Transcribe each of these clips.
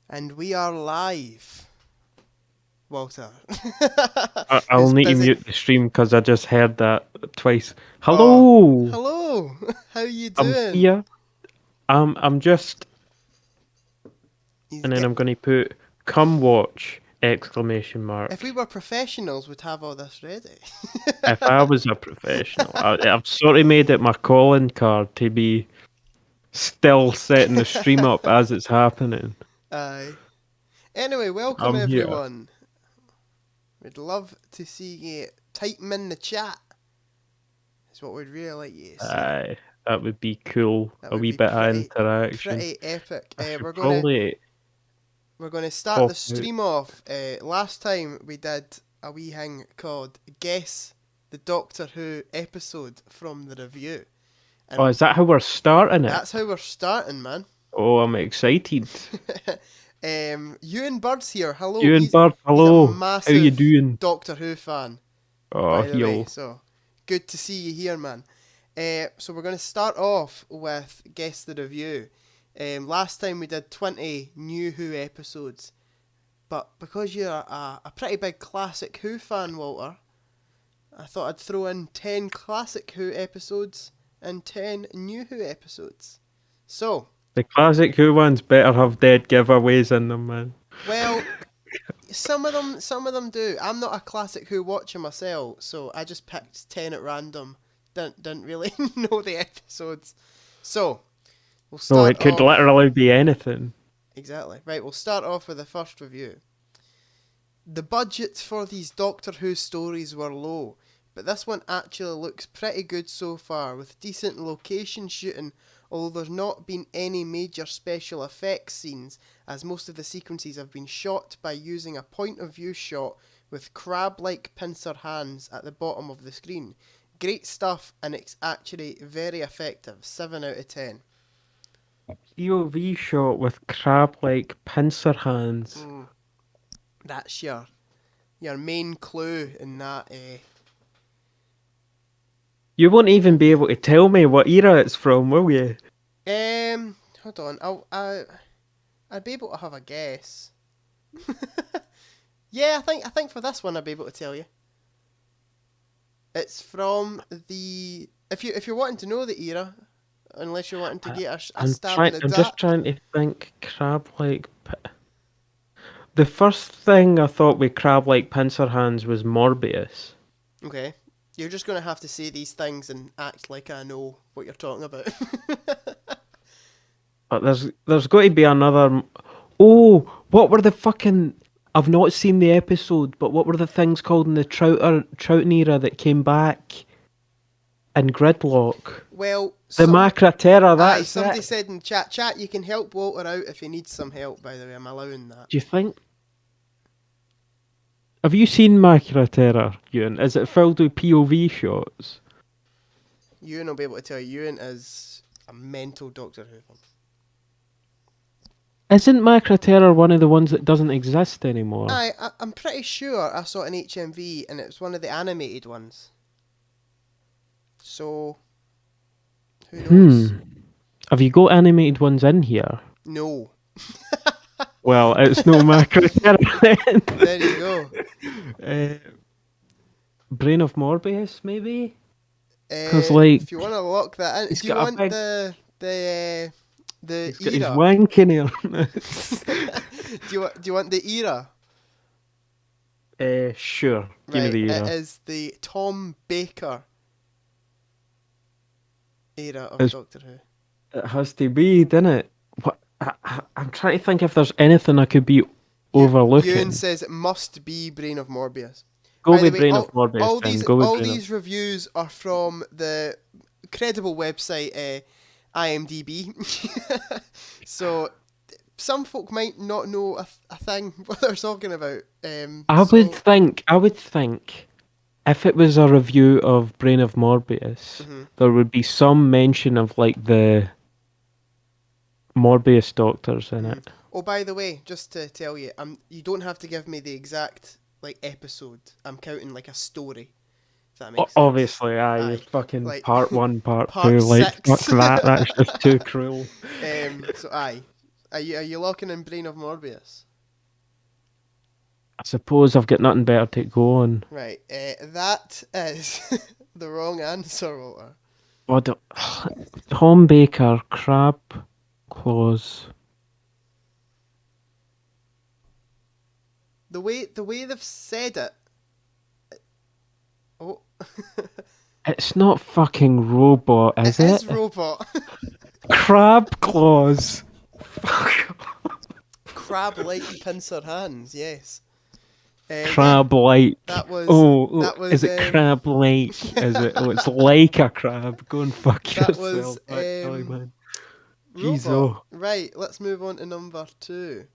And we are live, Walter. I'll Who's need to busy? mute the stream because I just heard that twice. Oh, Hello, hello. How you I'm doing? here. I'm just, You and then get. I'm gonna put "come watch!" exclamation If we mark. were professionals, we'd have all this ready. If I was a professional, I've sort of made it my calling card to be still setting the stream up as it's happening. Aye. Anyway, welcome I'm here. everyone. We'd love to see you type 'em in the chat. Is what we'd really like you to see. Aye, that would be cool. That A would wee be bit of pretty, interaction. pretty epic. I should We're gonna probably We're going to start pop the out. stream off. Last time we did a wee thing called Guess the Doctor Who episode from the review. Oh, And is that how we're starting it? that's how we're starting, man. Oh, I'm excited. Ewan Bird's here. Hello. You and He's Bart, he's a hello. How you massive doing? Doctor Who fan, Oh, by the way. yo. So good to see you here, man. So we're going to start off with Guess the Review. Last time we did 20 new Who episodes. But because you're a pretty big classic Who fan, Walter, I thought I'd throw in 10 classic Who episodes and 10 new Who episodes. So, The classic Who ones better have dead giveaways in them, man. well, some of them do. I'm not a classic Who watcher myself, so I just picked 10 at random. Didn't really know the episodes. So, we'll No, start it could off. literally be anything. Exactly. Right, we'll start off with the first review. The budgets for these Doctor Who stories were low, but this one actually looks pretty good so far, with decent location shooting, although there's not been any major special effects scenes, as most of the sequences have been shot by using a point of view shot with crab-like pincer hands at the bottom of the screen. Great stuff, and it's actually very effective. 7 out of 10. POV shot with crab-like pincer hands. That's your main clue in that. You won't even be able to tell me what era it's from, will you? Hold on. I'd be able to have a guess. Yeah, I think for this one I'd be able to tell you. It's from the if you're wanting to know the era, unless you're wanting to get a stab in the I'm just dark. trying to think. Crab-like. The first thing I thought with crab-like pincer hands was Morbius. Okay, you're just gonna have to say these things and act like I know what you're talking about. But there's got to be another. Oh, what were the fucking? I've not seen the episode, but what were the things called in the Troughton era that came back in Gridlock? Well, The Macra Terror. aye, That's somebody it. said in chat. Chat, you can help Walter out if he needs some help. By the way, I'm allowing that. Do you think? Have you seen Macra Terror, Ewan? Is it filled with POV shots? Ewan will be able to tell you. Ewan is a mental Doctor Who fan. Isn't Macra Terror one of the ones that doesn't exist anymore? I'm pretty sure I saw it in HMV and it was one of the animated ones. So, who knows? Have you got animated ones in here? No. Well, it's no Macra Terror then. There you go. Brain of Morbius, maybe? Because If you want to lock that in, he's do you got a want big. the He's got his era? wank in here. Do you want the era? Sure. Give me Right, the it era. is the Tom Baker era of It's- Doctor Who. It has to be, doesn't it? What? I'm trying to think if there's anything I could be overlooking. Ewan says it must be Brain of Morbius. Go By the with way, Brain of Morbius then. Go with all Brain of... these reviews are from the credible website IMDb. So some folk might not know a thing what they're talking about. I would think if it was a review of Brain of Morbius, there would be some mention of like the Morbius doctors in it. Oh, by the way, just to tell you, you don't have to give me the exact like episode. I'm counting like a story. If that makes sense. Obviously, Aye, fucking like, part 1, part part 2, like 6. fuck that. That's just too cruel. So aye, Are you locking in Brain of Morbius? I suppose I've got nothing better to go on. Right. That is the wrong answer, Walter. What the... Tom Baker, crab claws. The way they've said it. Oh. It's not fucking robot, is It it? is robot. Crab claws. Fuck. Crab-like pincer hands. Yes. Yeah, Crab-like. that was. Oh, That was. is it crab-like? Is it? Oh, it's like a crab. Go and fuck That yourself. was. Actually, man. Robot. Jeez, oh. Right. Let's move on to number 2.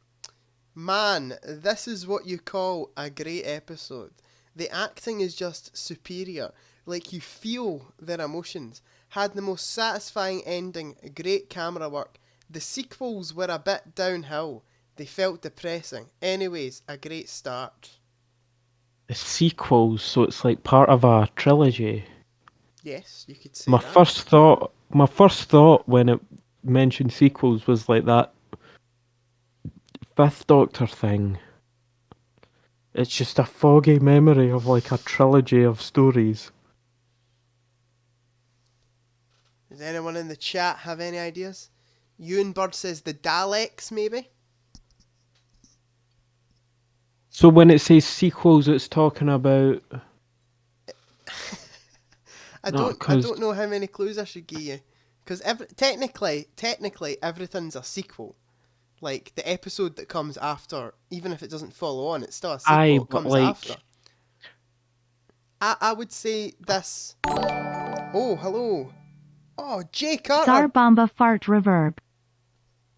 Man, this is what you call a great episode. The acting is just superior. Like you feel their emotions. Had the most satisfying ending, great camera work. The sequels were a bit downhill. They felt depressing. Anyways, a great start. The sequels, so it's like part of a trilogy. Yes, you could say My that. first thought when it mentioned sequels was like that Fifth Doctor thing. It's just a foggy memory of like a trilogy of stories. Does anyone in the chat have any ideas? Ewan Bird says the Daleks, maybe? So when it says sequels, it's talking about... I No, don't know how many clues I should give you. Because technically, everything's a sequel. Like, the episode that comes after, even if it doesn't follow on, it's still a sequel. It but comes like... after. I would say this... Oh, hello. Oh, Jay Carter. Sarbamba fart reverb.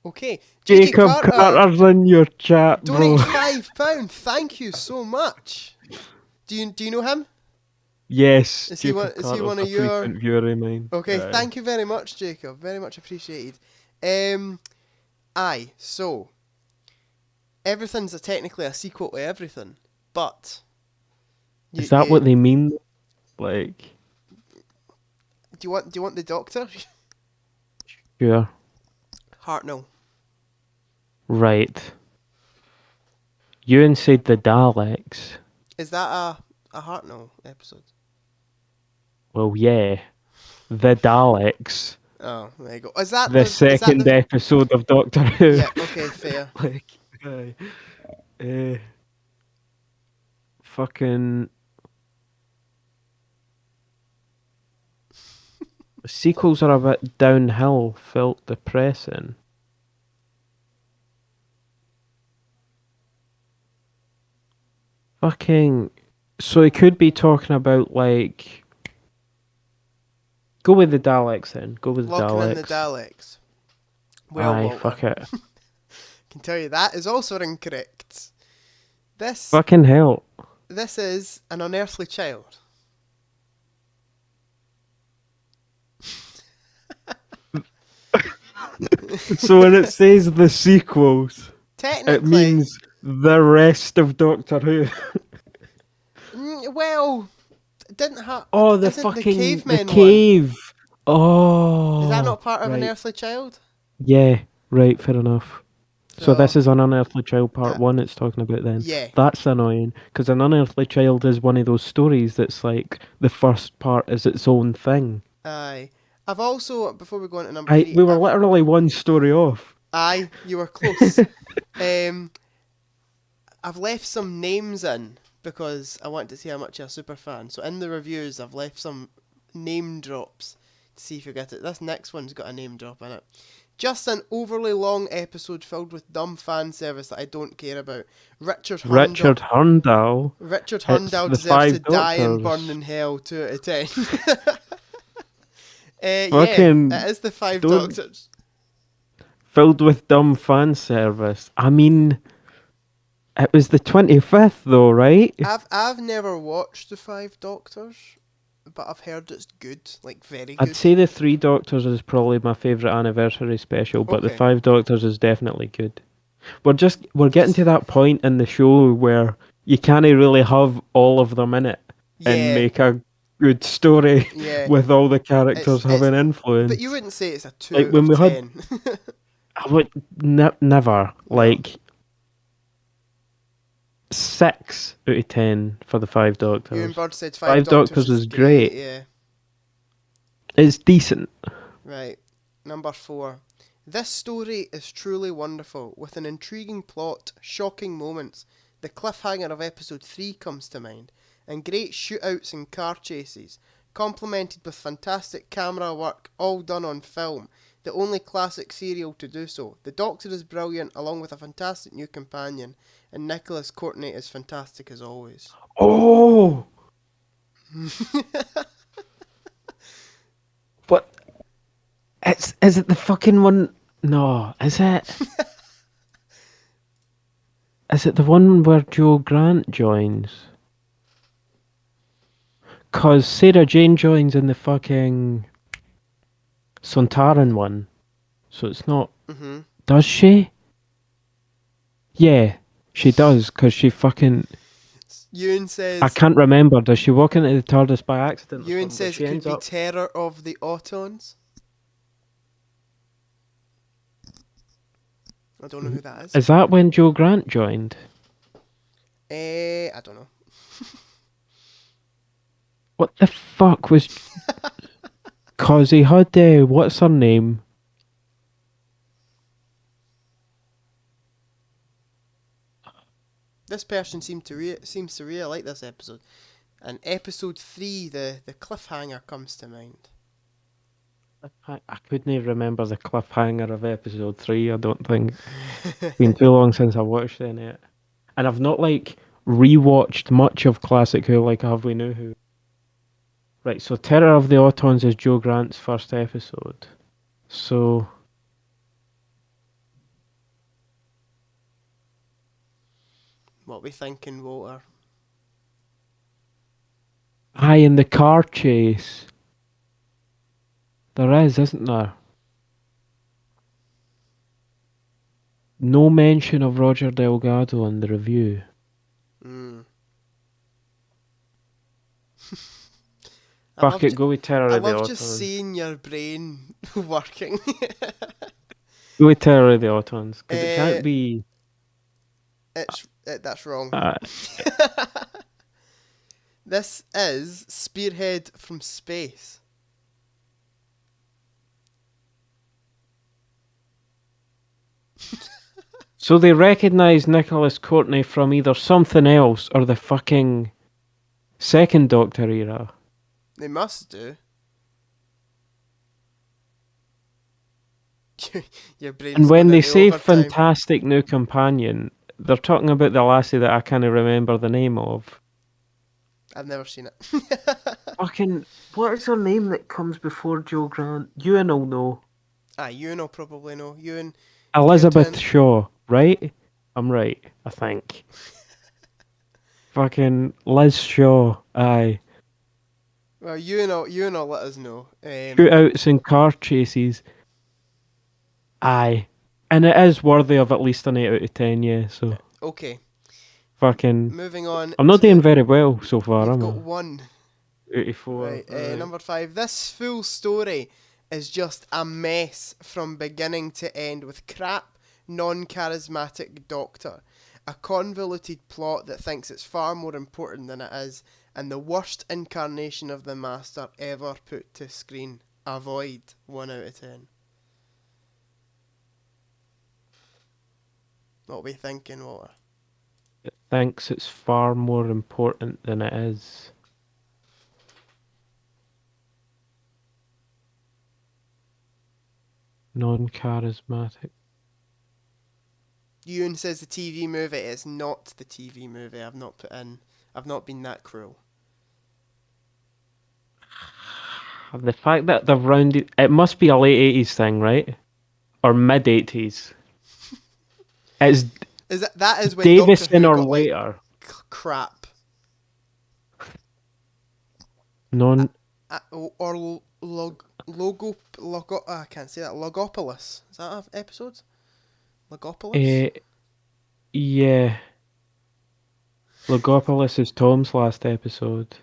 Okay. Jacob Carter's in your chat, bro. Donate £5. Thank you so much. Do you know him? Yes, Is he one of your frequent viewer of mine. Okay, Aye. thank you very much, Jacob. Very much appreciated. Aye, so everything's technically a sequel to everything, but Is that what they mean? Like, do you want the Doctor? sure. Hartnell. Right. Ewan said the Daleks. Is that a Hartnell episode? Well, yeah. The Daleks. Oh, there you go. Is that The second episode of Doctor Who. Yeah, okay, fair. Fucking... Sequels are a bit downhill, felt depressing. Fucking... So he could be talking about, like... Go with the Daleks then. Go with the Daleks. Locking in the Daleks. Well, Aye, Walter, fuck it. can tell you that is also incorrect. Fucking hell. This is an unearthly child. So when it says the sequels, Technically, it means the rest of Doctor Who. Well, it didn't have. Oh, the isn't fucking the cavemen cave. Oh, one. Is that not part of right. Unearthly Child? Yeah, right, fair enough. So this is an Unearthly Child Part 1 it's talking about then. Yeah. That's annoying, because an Unearthly Child is one of those stories that's like, the first part is its own thing. Aye. I've also, before we go on to number 3... We were literally one story off. Aye, you were close. I've left some names in, because I want to see how much you're a super fan. So in the reviews, I've left some name drops to see if you get it. This next one's got a name drop in it. Just an overly long episode filled with dumb fan service that I don't care about. Richard Hurndall deserves to die and burn in hell 2 out of 10. Yeah, it is the 5 Doctors. Filled with dumb fan service. I mean, it was the 25th though, right? I've never watched the 5 Doctors, but I've heard it's good, like very good. I'd say the 3 Doctors is probably my favourite anniversary special, but the 5 Doctors is definitely good. We're getting to that point in the show where you can't really have all of them in it and make a good story with all the characters having influence. But you wouldn't say it's a 2 out of 10. I would never. Like 6 out of 10 for the Five Ewan Doctors. Bird said Five Five Doctors Doctors is is great. great. Yeah. It's decent. Right. Number 4. This story is truly wonderful, with an intriguing plot, shocking moments. The cliffhanger of episode 3 comes to mind, and great shootouts and car chases, complemented with fantastic camera work, all done on film. The only classic serial to do so. The Doctor is brilliant, along with a fantastic new companion, and Nicholas Courtney is fantastic as always. Oh, what? Is it the fucking one? No, is it? Is it the one where Joe Grant joins? Cause Sarah Jane joins in the fucking Sontaran one, so it's not. hmm Does she? Yeah, she does. Cause she fucking. Ewan says. I can't remember. Does she walk into the TARDIS by accident or Ewan something? But says she it could ends be up. Terror of the Autons. I don't know who that is. Is that when Joe Grant joined? I don't know. What the fuck was? Cause he had what's her name? This person seems to really like this episode. And episode 3, the cliffhanger comes to mind. I couldn't even remember the cliffhanger of episode 3. I don't think it's been too long since I watched any of it, and I've not like rewatched much of Classic Who like I have we New Who. Right, so Terror of the Autons is Joe Grant's first episode. So What we thinking, Walter? aye, in the car chase. There is, isn't there? No mention of Roger Delgado in the review. Mm. Fuck it, go with Terror I of the love just Autons. seeing your brain working. Go with Terror of the Autons, because it can't be. That's wrong. Uh, This is Spearhead from Space. So they recognise Nicholas Courtney from either something else or the fucking second Doctor era. They must do. Your brain's And when going they into say overtime. fantastic new companion, they're talking about the lassie that I can't remember the name of. I've never seen it. Fucking, what is her name that comes before Joe Grant? Ewan will know. Ewan will probably know. Ewan. Elizabeth Newton. Shaw, right? I'm right, I think. Fucking Liz Shaw, aye. Well, Ewan will let us know. Shootouts and car chases. Aye. And it is worthy of at least an 8 out of 10, yeah, so. Okay. Fucking. Moving on. I'm not to- doing very well so far, You've am got I? one. 84. Right. Right. Number 5. This full story is just a mess from beginning to end with crap, non-charismatic Doctor. A convoluted plot that thinks it's far more important than it is, and the worst incarnation of the Master ever put to screen. Avoid 1 out of 10. What are we thinking, Walter? It thinks it's far more important than it is. Non-charismatic. Ewan says the TV movie is not the TV movie. I've not been that cruel. The fact that they've rounded... It must be a late 80s thing, right? Or mid-80s. It's That is when Davison Doctor Who or got later. crap. Non... Or logo. I can't say that. Logopolis. Is that an episode? Logopolis. Yeah. Logopolis is Tom's last episode.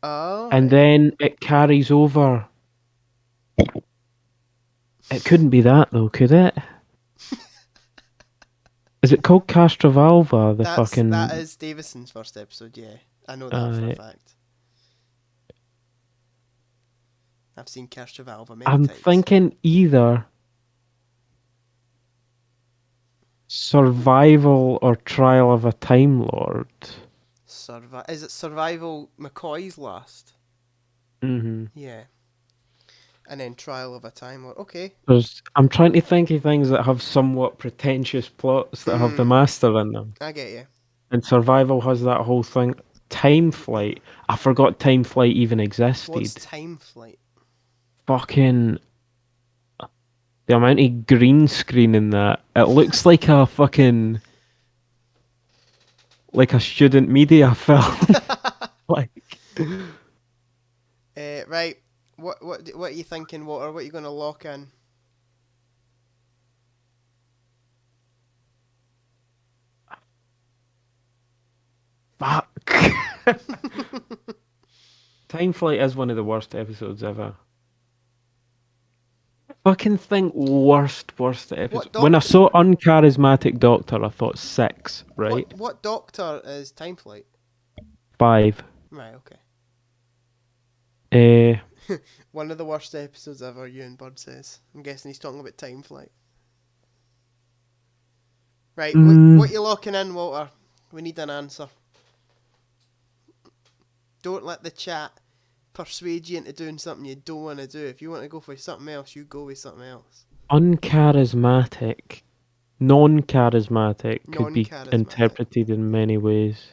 Oh. And then it carries over It couldn't be that though, could it? Is it called Castrovalva? The That fucking. is Davison's first episode, yeah. I know that for a fact. I've seen Castrovalva many I'm times. thinking either Survival or Trial of a Time Lord. Is it Survival McCoy's last? Mm-hmm. Yeah. And then Trial of a Time Lord. Okay. I'm trying to think of things that have somewhat pretentious plots that have the master in them. I get you. And Survival has that whole thing. Time Flight. I forgot Time Flight even existed. What's Time Flight? Fucking the amount of green screen in that. It looks like a fucking like a student media film. Like Right. What are you thinking, Water? What are you going to lock in? fuck. Time Flight is one of the worst episodes ever. Fucking think worst episode. When I saw Uncharismatic Doctor, I thought 6, right? What Doctor is Time Flight? 5. Right, okay. One of the worst episodes ever, Ewan Bird says. I'm guessing he's talking about Time Flight. Right, what you locking in, Walter? We need an answer. Don't let the chat persuade you into doing something you don't want to do. If you want to go for something else, you go with something else. Uncharismatic. Non-charismatic could be interpreted in many ways.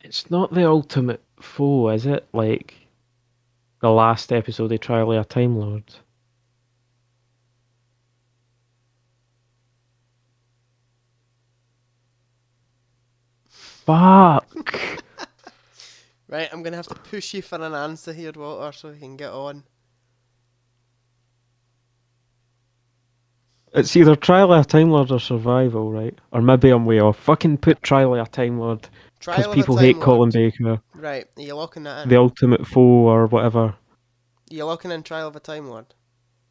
It's not the ultimate foe, is it? Like the last episode of Trial of a Time Lord. Fuck. Right, I'm going to have to push you for an answer here, Walter, so we can get on. It's either Trial of a Time Lord or Survival, right? Or maybe I'm way off. Fucking put Trial of a Time Lord. Because people hate Colin Baker. Right, are you locking that in? The ultimate foe or whatever. Are you locking in Trial of a Time Lord?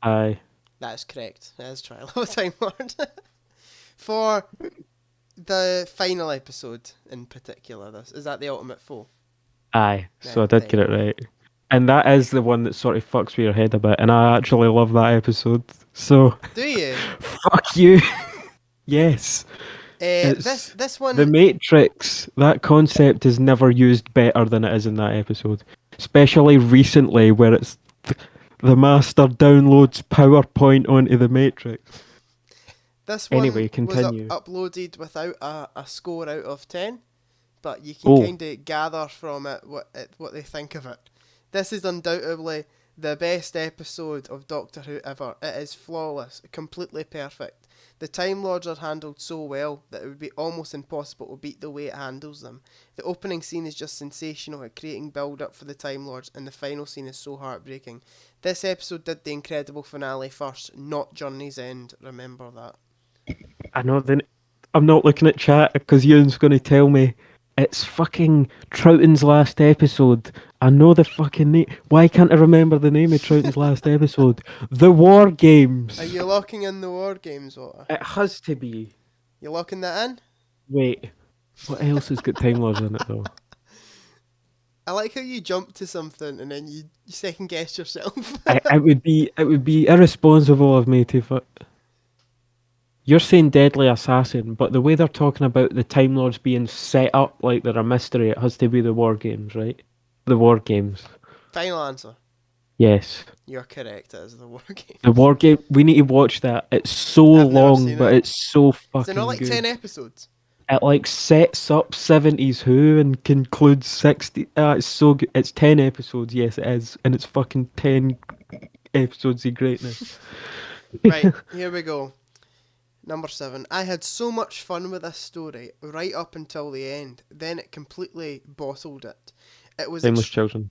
Aye. That is correct. That is Trial of a Time Lord. For the final episode in particular, is that the ultimate foe? Aye, so I did get it right. And that is the one that sort of fucks with your head a bit, and I actually love that episode. So do you? Fuck you. Yes. This one. The Matrix. That concept is never used better than it is in that episode, especially recently, where it's the Master downloads PowerPoint onto the Matrix. This one anyway, continue. Was uploaded without a score out of 10. But you can kind of gather from it what they think of it. This is undoubtedly the best episode of Doctor Who ever. It is flawless, completely perfect. The Time Lords are handled so well that it would be almost impossible to beat the way it handles them. The opening scene is just sensational at creating build-up for the Time Lords, and the final scene is so heartbreaking. This episode did the incredible finale first, not Journey's End. Remember that. I know. Then I'm not looking at chat because Ewan's going to tell me. It's fucking Troughton's last episode. I know the fucking name. Why can't I remember the name of Troughton's last episode? The War Games. Are you locking in the War Games, Walter? It has to be. You locking that in? Wait. What else has got Time Lords in it, though? I like how you jump to something and then you second guess yourself. It would be irresponsible of me to... You're saying Deadly Assassin, but the way they're talking about the Time Lords being set up like they're a mystery, it has to be the War Games, right? The War Games. Final answer. Yes. You're correct, it is the War Games. The War Game, we need to watch that. It's so long, but it's so fucking good. Is it not like 10 episodes? It like sets up 70s Who and concludes 60. It's so good. It's 10 episodes, yes it is. And it's fucking 10 episodes of greatness. Right, here we go. Number 7. I had so much fun with this story right up until the end. Then it completely bottled it. It was Children.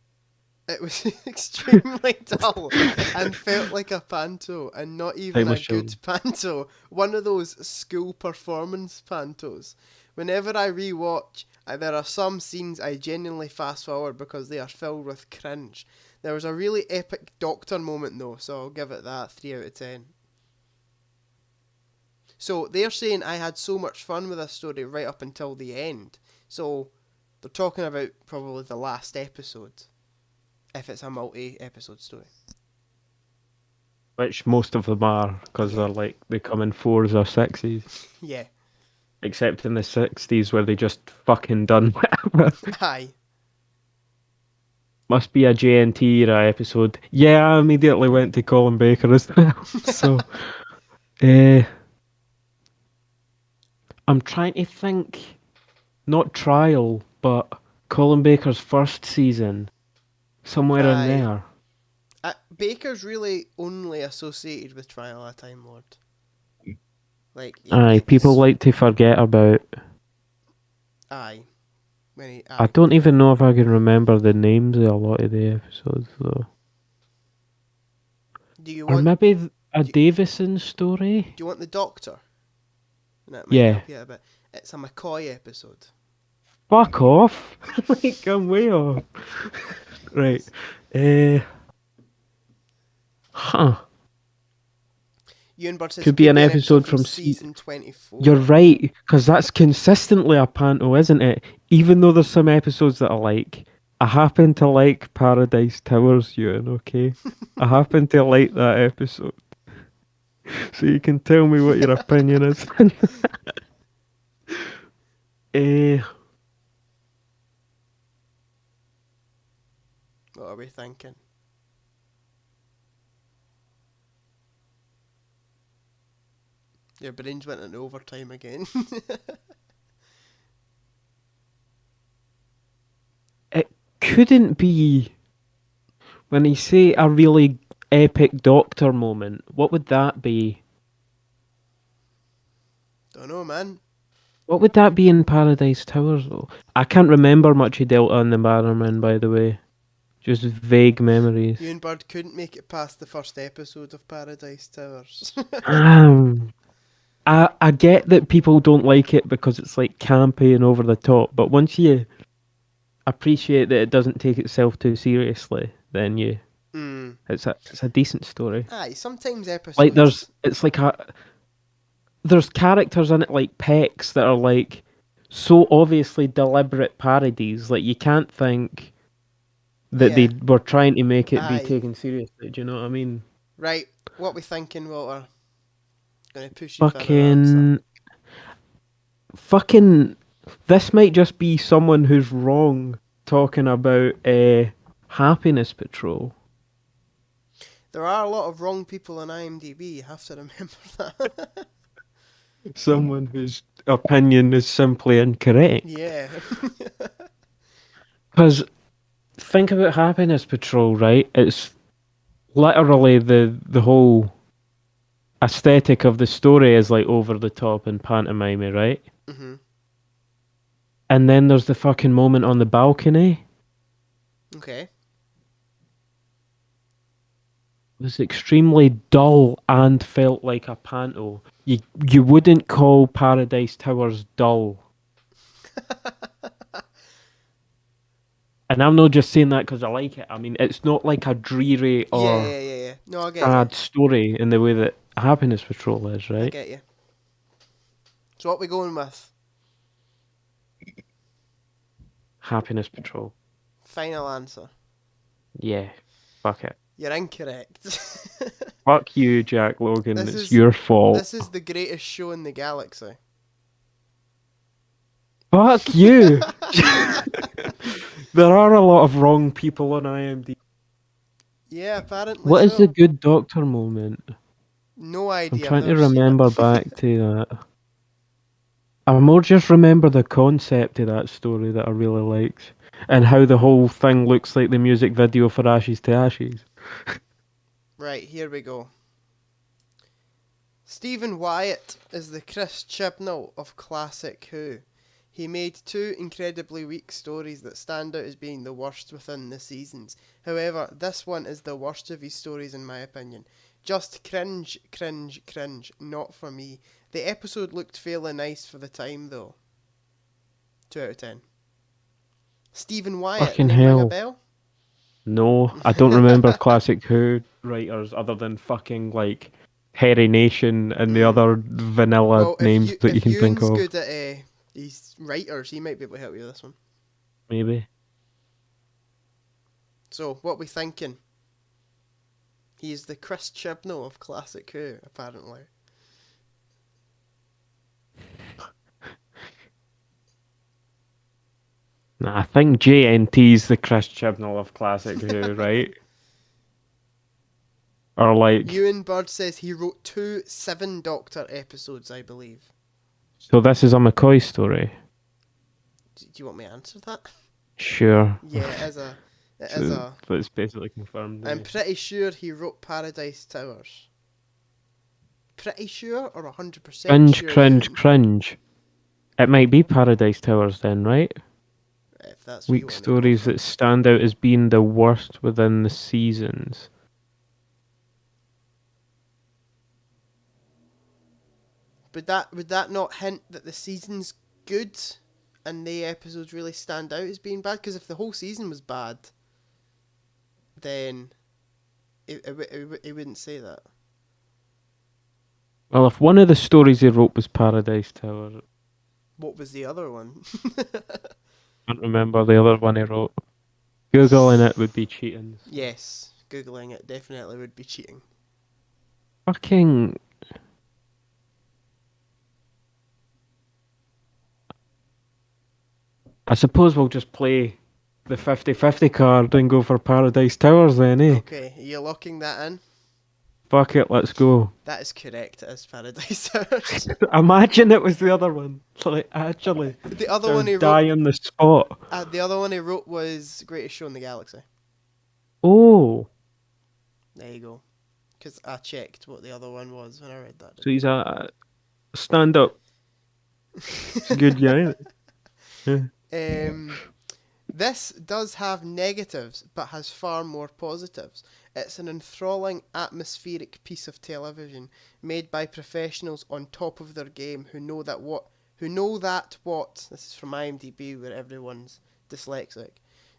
It was extremely dull and felt like a panto, and not even a good panto. One of those school performance pantos. Whenever I rewatch, there are some scenes I genuinely fast forward because they are filled with cringe. There was a really epic Doctor moment though, so I'll give it that 3 out of 10. So they're saying I had so much fun with this story right up until the end. So they're talking about probably the last episode, if it's a multi-episode story. Which most of them are, because Yeah. they come in 4s or 6s. Yeah. Except in the 60s where they just fucking done whatever. Aye. Must be a JNT era episode. Yeah, I immediately went to Colin Baker as well. So, I'm trying to think, not Trial, but Colin Baker's first season. Somewhere in Aye. there. Baker's really only associated with Trial of a Time Lord. Aye, people like to forget about. Aye. Aye. I don't even know if I can remember the names of a lot of the episodes, though. Or maybe a Davison story? Do you want the Doctor? That might Yeah. help you a bit. It's a McCoy episode. Fuck off! Like, I'm way off. Right. Huh. Ewan Bird says Could be an episode from season 24. You're right, because that's consistently a panto, isn't it? Even though there's some episodes that I like. I happen to like Paradise Towers, Ewan, okay? I happen to like that episode. So you can tell me what your opinion is. What are we thinking? Your brains went into overtime again. It couldn't be when you say a really epic Doctor moment. What would that be? Don't know, man. What would that be in Paradise Towers, though? I can't remember much of Delta and the Bannerman, by the way. Just vague memories. Ewan Bird couldn't make it past the first episode of Paradise Towers. I get that people don't like it because it's like campy and over the top, but once you appreciate that it doesn't take itself too seriously, then it's a decent story. Aye, sometimes episodes Like there's characters in it like Pecs that are like so obviously deliberate parodies, like you can't think that they were trying to make it be taken seriously. Do you know what I mean? Right, what we thinking, Walter? Gonna push you for an answer. Fucking, this might just be someone who's wrong talking about Happiness Patrol. There are a lot of wrong people on IMDb, you have to remember that. Someone whose opinion is simply incorrect. Yeah. Because think about Happiness Patrol, right? It's literally the whole aesthetic of the story is like over the top and pantomime, right? Mm-hmm. And then there's the fucking moment on the balcony. Okay. It was extremely dull and felt like a panto. You wouldn't call Paradise Towers dull. And I'm not just saying that because I like it. I mean, it's not like a dreary or Yeah. No, I get sad story in the way that Happiness Patrol is, right? I get you. So what we going with? Happiness Patrol. Final answer. Yeah. Fuck it. You're incorrect. Fuck you, Jack Logan. This It's is- your fault. This is the greatest show in the galaxy. Fuck you! There are a lot of wrong people on IMDb. Yeah, apparently. What is so. the good Doctor moment? No I'm idea. trying I've to never seen it. remember back to that. I more just remember the concept of that story that I really liked. And how the whole thing looks like the music video for Ashes to Ashes. Right, here we go. Stephen Wyatt is the Chris Chibnall of Classic Who. He made 2 incredibly weak stories that stand out as being the worst within the seasons. However, this one is the worst of his stories in my opinion. Just cringe, not for me. The episode looked fairly nice for the time though. 2 out of 10. Stephen Wyatt, Fucking name ring a hell. bell? No, I don't remember Classic Who writers other than fucking like Harry Nation and the other vanilla Well, names that you if can think Ewan's of. good at these writers, he might be able to help you with this one. Maybe. So, what we thinking? He's the Chris Chibnall of Classic Who, apparently. Nah, I think JNT's the Chris Chibnall of Classic Who, right? Or like, Ewan Bird says he wrote 2 7 Doctor episodes, I believe. so this is a McCoy story. Do you want me to answer that? Sure. Yeah, it is a. But it's basically confirmed. I'm pretty sure he wrote Paradise Towers. Pretty sure or 100% Cringe, sure? cringe, Ewan? cringe. It might be Paradise Towers then, right? If that's what you Weak want to go stories for. that stand out as being the worst within the seasons. Would that not hint that the season's good and the episodes really stand out as being bad? Because if the whole season was bad, then it wouldn't say that. Well, if one of the stories he wrote was Paradise Tower, What was the other one? I can't remember the other one he wrote. Googling it would be cheating. Yes, Googling it definitely would be cheating. Fucking. I suppose we'll just play the 50-50 card and go for Paradise Towers then, eh? Okay, are you locking that in? Fuck it, let's go. That is correct, it is Paradise Towers. Imagine it was the other one. Like, actually. The other one he Die wrote on the spot. the other one he wrote was Greatest Show in the Galaxy. Oh. There you go. Because I checked what the other one was when I read that. So he's a stand up. It's a good guy, isn't it? Yeah. This does have negatives, but has far more positives. It's an enthralling, atmospheric piece of television made by professionals on top of their game who know that what. This is from IMDb, where everyone's dyslexic.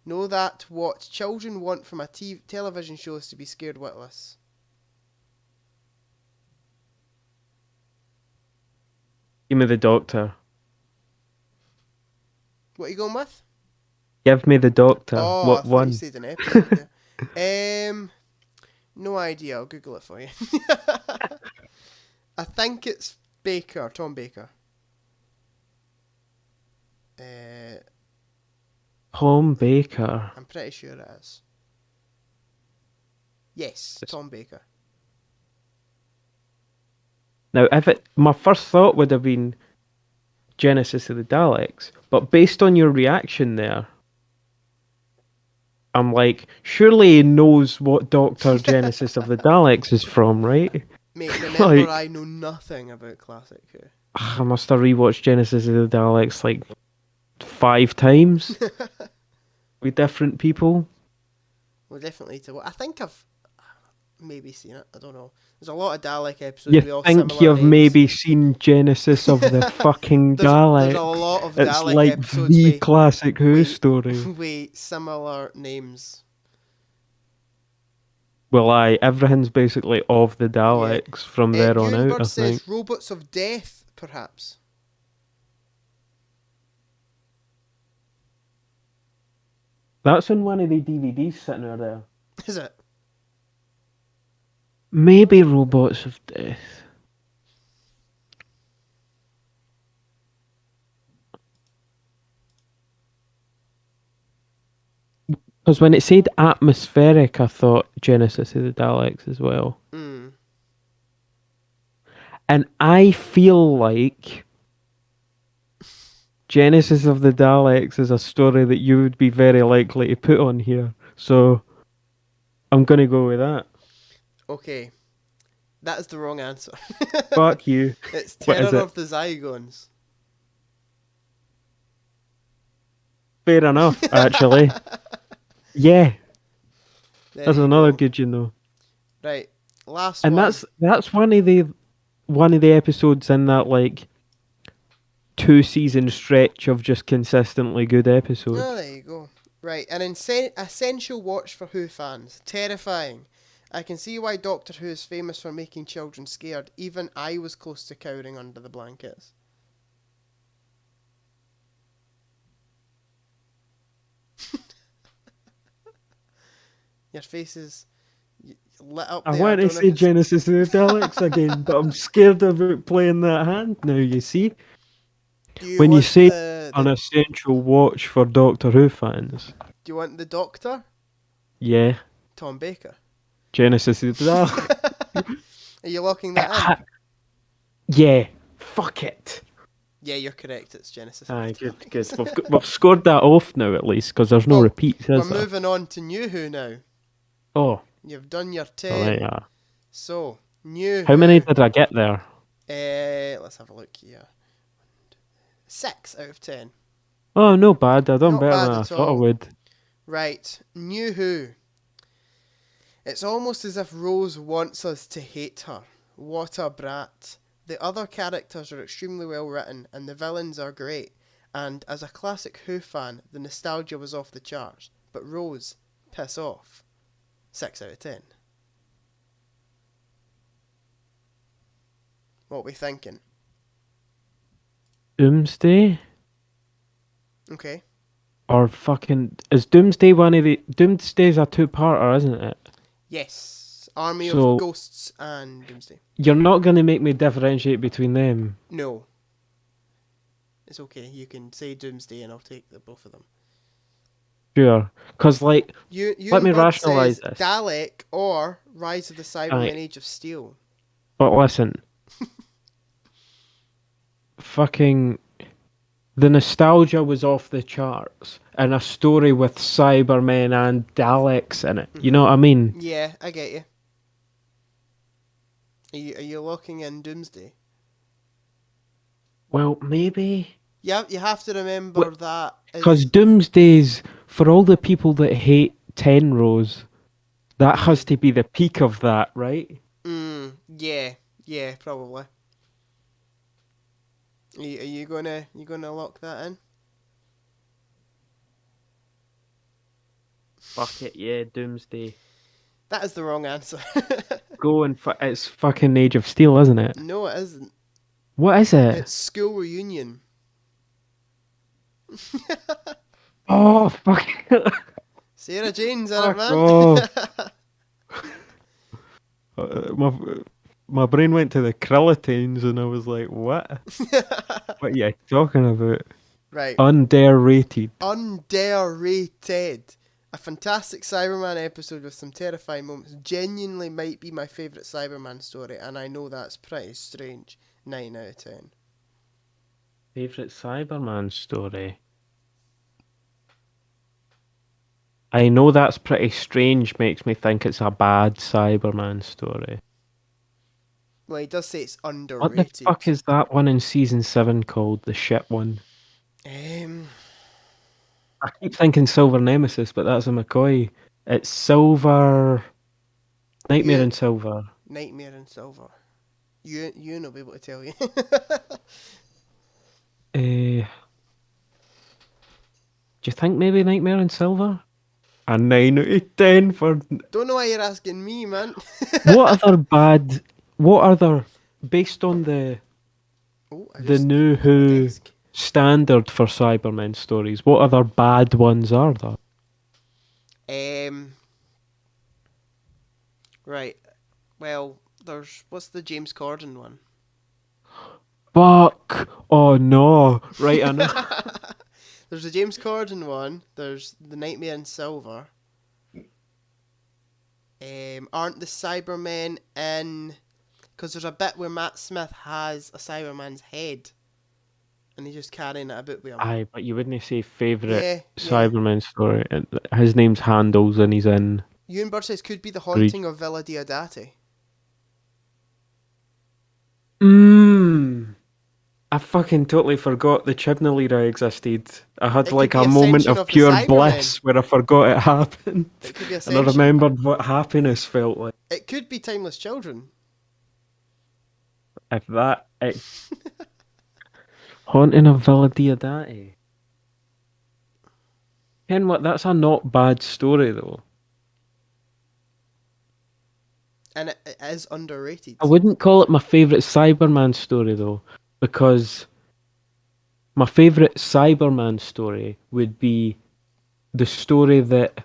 Know that what children want from a television show is to be scared witless. Give me the Doctor. What are you going with? Give me the Doctor. Oh, What I thought one? you said an episode. No idea. I'll Google it for you. I think it's Baker, Tom Baker. Tom Baker. I'm pretty sure it is. Yes, Tom Baker. Now, my first thought would have been Genesis of the Daleks, but based on your reaction there, I'm like, surely he knows what Doctor Genesis of the Daleks is from, right? Mate, remember I know nothing about Classic Who. I must have rewatched Genesis of the Daleks like 5 times with different people. Well, definitely I think I've maybe seen it. I don't know. There's a lot of Dalek episodes with You all think similar you've names. maybe seen Genesis of the fucking Daleks? There's a lot of It's Dalek like episodes the with, Classic Who story. with similar names. Well, everything's basically of the Daleks from there on Ewan out, Bird I says think. Robots of Death, perhaps. That's on one of the DVDs sitting over there. Is it? Maybe Robots of Death. Because when it said atmospheric, I thought Genesis of the Daleks as well. Mm. And I feel like Genesis of the Daleks is a story that you would be very likely to put on here. So I'm going to go with that. Okay. That is the wrong answer. Fuck you. It's What is Terror it? of the Zygons. Fair enough, actually. Yeah, There that's you another go. good, you know. Right. Last And one. that's one of the episodes in that like 2-season stretch of just consistently good episodes. Oh, there you go. Right, an essential watch for Who fans. Terrifying. I can see why Doctor Who is famous for making children scared. Even I was close to cowering under the blankets. Your face is lit up I there. want to don't know if say it's... Genesis of the Daleks again, but I'm scared about playing that hand now, you see? Do you When you want say the an essential watch for Doctor Who fans, Do you want the Doctor? yeah, Tom Baker. Genesis of the Daleks. Are you locking that in? Yeah, fuck it. Yeah, you're correct. It's Genesis. Aye, good. We've scored that off now at least, because there's no Well, repeats, we're is there? moving on to New Who now. Oh, You've done your well, there 10. you are. So, New How Who. many did I get there? Let's have a look here. 6 out of 10. Oh, no bad. I done Not better bad than I at thought I all. would. Right, New Who. It's almost as if Rose wants us to hate her. What a brat. The other characters are extremely well written and the villains are great. And as a classic Who fan, the nostalgia was off the charts. But Rose, piss off. 6 out of 10. What are we thinking? Doomsday? Okay. Or fucking... Is Doomsday one of the... Doomsday's a two-parter, isn't it? Yes. Army of So- Ghosts and Doomsday. You're not going to make me differentiate between them. No. It's okay. You can say Doomsday and I'll take the both of them. Sure. Because, like, You let me Bud rationalise says this. Dalek or Rise of the Cybermen Age of Steel. But listen. Fucking... The nostalgia was off the charts. And a story with Cybermen and Daleks in it. You know what I mean? Yeah, I get you. Are you locking in Doomsday? Well, maybe... Yeah, you have to remember that. Because Doomsday's... For all the people that hate Tenrose, that has to be the peak of that, right? Yeah, probably. Are you gonna lock that in? Fuck it, yeah, Doomsday. That is the wrong answer. Go and... It's fucking Age of Steel, isn't it? No, it isn't. What is it? It's School Reunion. Oh, fuck. Sarah Jane's in it, man. Fuck my brain went to the Krillitanes and I was like, what? What are you talking about? Right. Underrated. Underrated. A fantastic Cyberman episode with some terrifying moments. Genuinely might be my favourite Cyberman story, and I know that's pretty strange. 9 out of 10. Favourite Cyberman story? I know that's pretty strange, makes me think it's a bad Cyberman story. Well, he does say it's underrated. What the fuck is that one in season 7 called? The shit one? I keep thinking Silver Nemesis, but that's a McCoy. It's Silver... Nightmare in Silver. Nightmare in Silver. You will be able to tell you. Do you think maybe Nightmare in Silver? A 9 out of 10 for... Don't know why you're asking me, man. What other... Based on the new Who standard for Cybermen stories, what other bad ones are there? Right. Well, what's the James Corden one? Fuck! Oh no! Right, I know. There's the James Corden one. There's the Nightmare in Silver. Aren't the Cybermen in... Because there's a bit where Matt Smith has a Cyberman's head. And he's just carrying it about with him. Aye, but you wouldn't say favourite Yeah. Cyberman story. His name's Handles and he's in... Ewan Burr says could be The Haunting of Villa Diodati. I fucking totally forgot the Chibnall era existed. I had It like could be a moment Ascension of of the pure Cybermen. bliss where I forgot it happened. It could be And I Ascension. remembered what happiness felt like. It could be Timeless Children. If that... Haunting of Villa Diodati. Ken, what? That's a not bad story though. And it is underrated. I wouldn't call it my favourite Cyberman story though, because my favourite Cyberman story would be the story that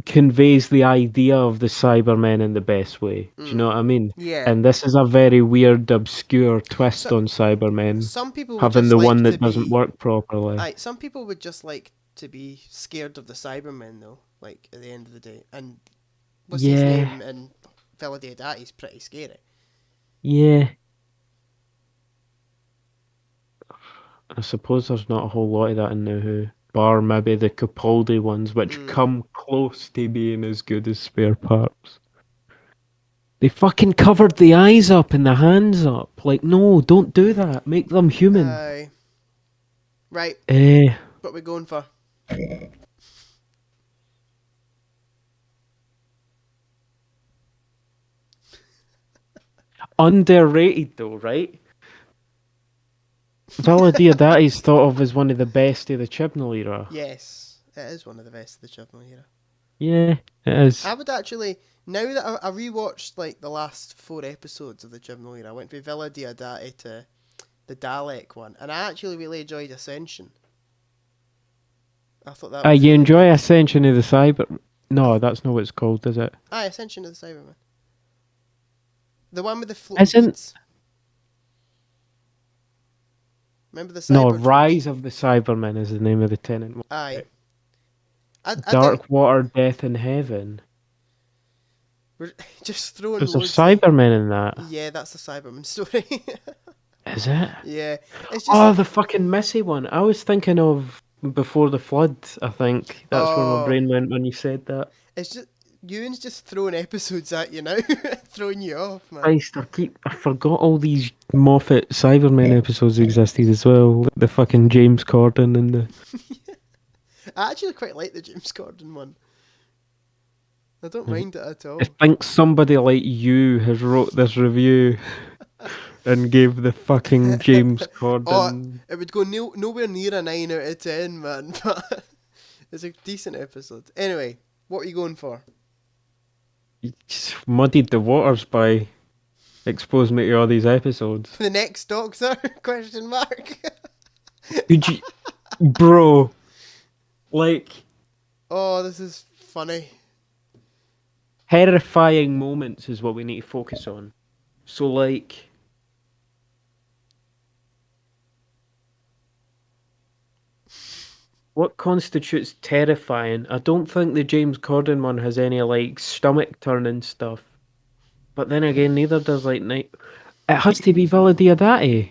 conveys the idea of the Cybermen in the best way. Do you know what I mean? Yeah. And this is a very weird, obscure twist So- on Cybermen, Some people would having just the like one to that doesn't be. work properly. Aye, some people would just like to be scared of the Cybermen, though. Like at the end of the day, and what's his Yeah, name in Villa Deodati's pretty scary. yeah. I suppose there's not a whole lot of that in New Who, bar maybe the Capaldi ones, which come close to being as good as Spare Parts. They fucking covered the eyes up and the hands up. Like, no, don't do that. Make them human. Aye. Right, Eh. what we going for? Underrated though, right? Villa Diodati's thought of as one of the best of the Chibnall era. Yes, it is one of the best of the Chibnall era. Yeah, it is. I would actually, now that I rewatched like the last 4 episodes of the Chibnall era, I went from Villa Diodati to the Dalek one, and I actually really enjoyed Ascension. I thought that was You really enjoy good. Ascension of the Cyber... No, that's not what it's called, is it? Aye, Ascension of the Cyberman. The one with the floating Isn't... beads. Remember the No, Cyber Rise of the Cybermen is the name of the tenant. Aye. I think Dark Water, Death in Heaven. we're just throwing There's a loads of... Cybermen in that. Yeah, that's the Cyberman story. Is it? Yeah. It's just... Oh, the fucking Missy one. I was thinking of Before the Flood, I think. That's where my Oh. brain went when you said that. It's just... Ewan's just throwing episodes at you now. Throwing you off, man. Christ, I forgot all these Moffat Cybermen episodes existed as well. Like the fucking James Corden and the... I actually quite like the James Corden one. I don't mind it at all. I think somebody like you has wrote this review and gave the fucking James Corden... It would go nowhere near a 9 out of 10, man, but it's a decent episode. Anyway, what are you going for? You just muddied the waters by exposing me to all these episodes. The next Doctor? Question mark. Could you... Bro. Like... Oh, this is funny. Terrifying moments is what we need to focus on. So, like... What constitutes terrifying? I don't think the James Corden one has any, like, stomach turning stuff. But then again, neither does, like, night... It has to be Villa Diodati.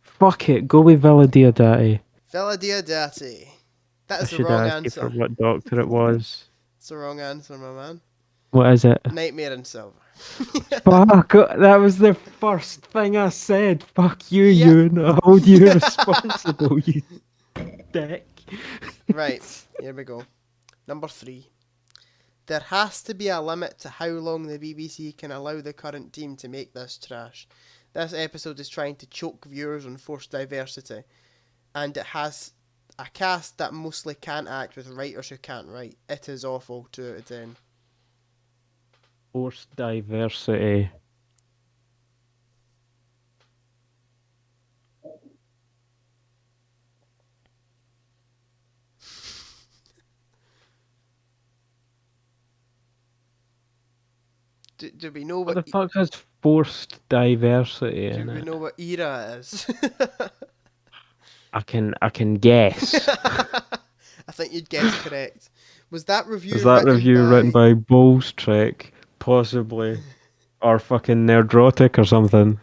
Fuck it, go with Villa Diodati. Villa Diodati. That I is the should wrong ask you for answer. what doctor it was. It's the wrong answer, my man. What is it? Nightmare in Silver. Fuck, that was the first thing I said. Fuck you, Yeah. Ewan. I hold you responsible, you dick. Right, here we go. Number 3. There has to be a limit to how long the BBC can allow the current team to make this trash. This episode is trying to choke viewers on forced diversity, and it has a cast that mostly can't act with writers who can't write. It is awful, 2 out of 10. Forced diversity. Do we know What what? the fuck has forced diversity Do in we it? know what era it is? I can guess. I think you'd guess correct. Was that review Is that written review by... written by Bowles Trek? Possibly. Or fucking Nerdrotic or something.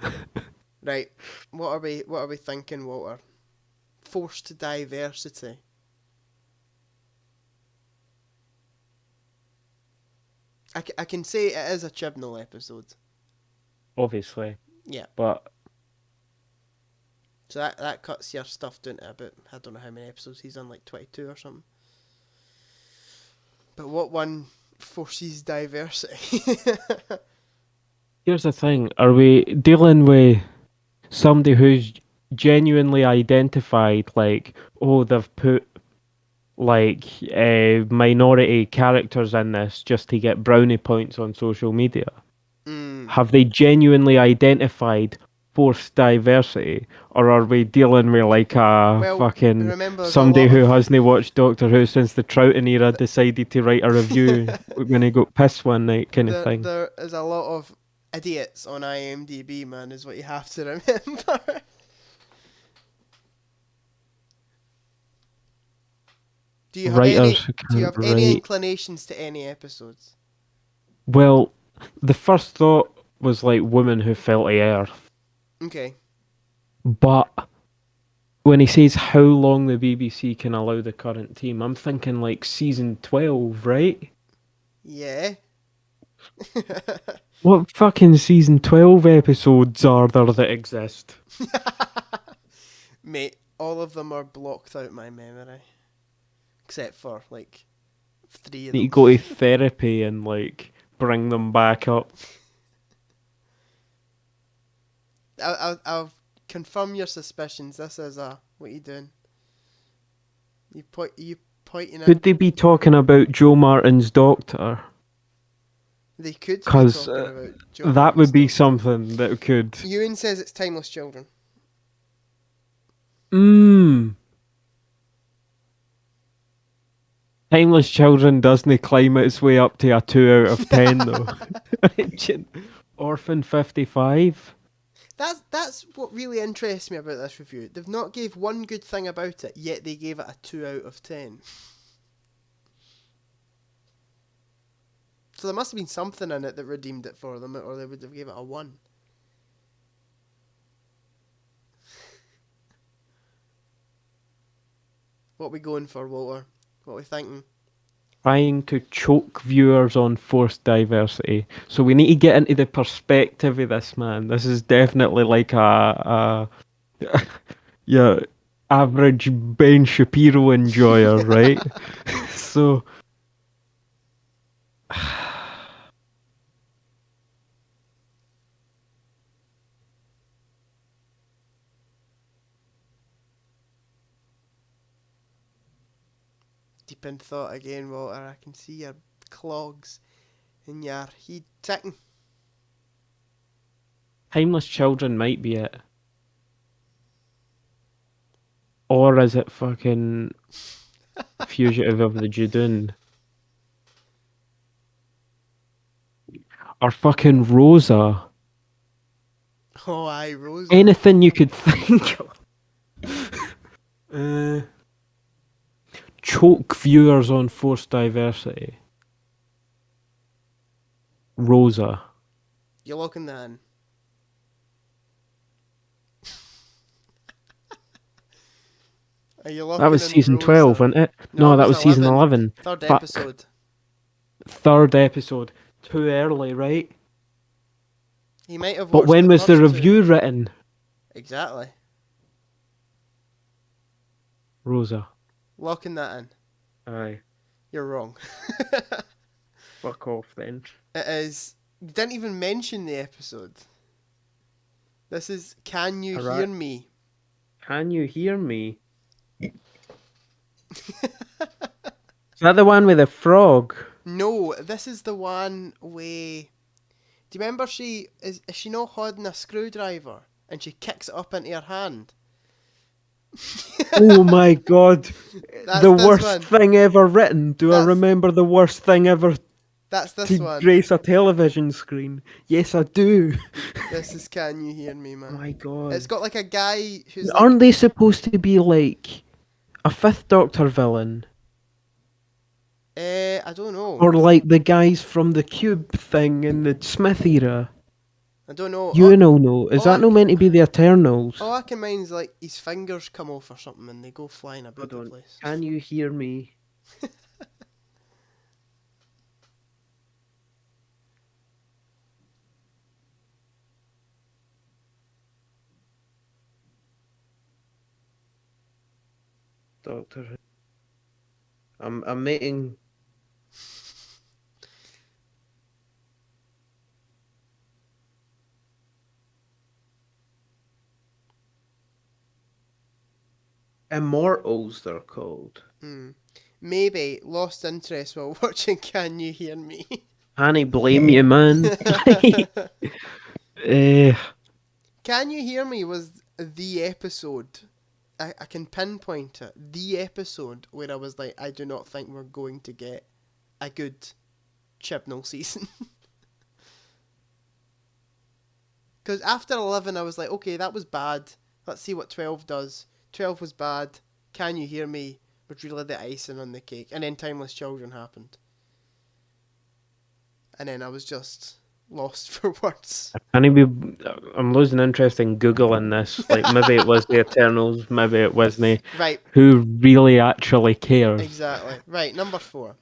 Right. What are we thinking, Walter? Forced diversity. I can say it is a Chibnall episode. Obviously. Yeah. But So that cuts your stuff down to about, I don't know how many episodes he's on, like 22 or something. But what one forces diversity? here's the thing. Are we dealing with somebody who's genuinely identified, like, oh, they've put like minority characters in this just to get brownie points on social media? Mm. Have they genuinely identified forced diversity, or are we dealing with like a Well, fucking remember there's a somebody lot who of hasn't watched Doctor Who since the Troughton era decided to write a review when he got pissed one night kind of thing? there is a lot of idiots on IMDb, man, is what you have to remember. Do you have Writers any who do you can't have any write. inclinations to any episodes? Well, the first thought was like women who fell to earth, Okay. but when he says how long the BBC can allow the current team, I'm thinking like season 12, right? Yeah. What fucking season 12 episodes are there that exist? Mate, all of them are blocked out my memory. Except for like 3 of Need to them. go to therapy and like bring them back up. I'll confirm your suspicions. This is what are you doing? You pointing at. Could they be talking about Joe Martin's Doctor? They could be 'Cause, talking about Joe That Martin's would be Doctor. something that could. Ewan says it's Timeless Children. Timeless Children doesn't climb its way up to a 2 out of 10 though. Orphan 55. That's what really interests me about this review. They've not gave one good thing about it, yet they gave it a 2 out of 10. So there must have been something in it that redeemed it for them, or they would have gave it a 1. What are we going for, Walter? What are we thinking? Trying to choke viewers on forced diversity. So we need to get into the perspective of this man. This is definitely like a yeah, average Ben Shapiro enjoyer, right? So Deep in thought again, Walter. I can see your clogs in your head ticking. Timeless Children might be it. Or is it fucking Fugitive of the Judoon? Or fucking Rosa? Oh, aye, Rosa. Anything you could think of. Choke viewers on forced diversity. Rosa. You're looking that in. Are you looking That was in season 12, Rosa? wasn't it? No, No, it that was was season 11. 11. Third Fuck. episode. Third episode. Too early, right? He might have But watched when the was the first two. review written? Exactly. Rosa. Locking that in. Aye. You're wrong. Fuck off then. It is. You didn't even mention the episode. This is Can You Alright. Hear Me? Can you hear me? Is that the one with the frog? No, this is the one where. Do you remember is she not holding a screwdriver and she kicks it up into her hand? Oh my god. That's The this worst one. thing ever written. Do I That's- remember the worst thing ever That's this to one. grace a television screen? Yes, I do. This is Can You Hear Me, Oh man. my god. It's got like a guy who's like. Aren't they supposed to be like a Fifth Doctor villain? I don't know. Or like the guys from the Cube thing in the Smith era? I don't know. You know. Is all that I not meant to be the Eternals? All I can mind's like his fingers come off or something and they go flying about the place. Can you hear me? Doctor Who. I'm making. Immortals, they're called. Maybe lost interest while watching Can You Hear Me? Can't blame you, man. Can You Hear Me was the episode. I can pinpoint it. The episode where I was like, I do not think we're going to get a good Chibnall season. Because after 11, I was like, okay, that was bad. Let's see what 12 does. 12 was bad. Can You Hear Me was really the icing on the cake. And then Timeless Children happened. And then I was just lost for words. I'm losing interest in Googling this. Like, maybe it was the Eternals, maybe it wasn't. Right, Who really actually cares? exactly. Right, number 4.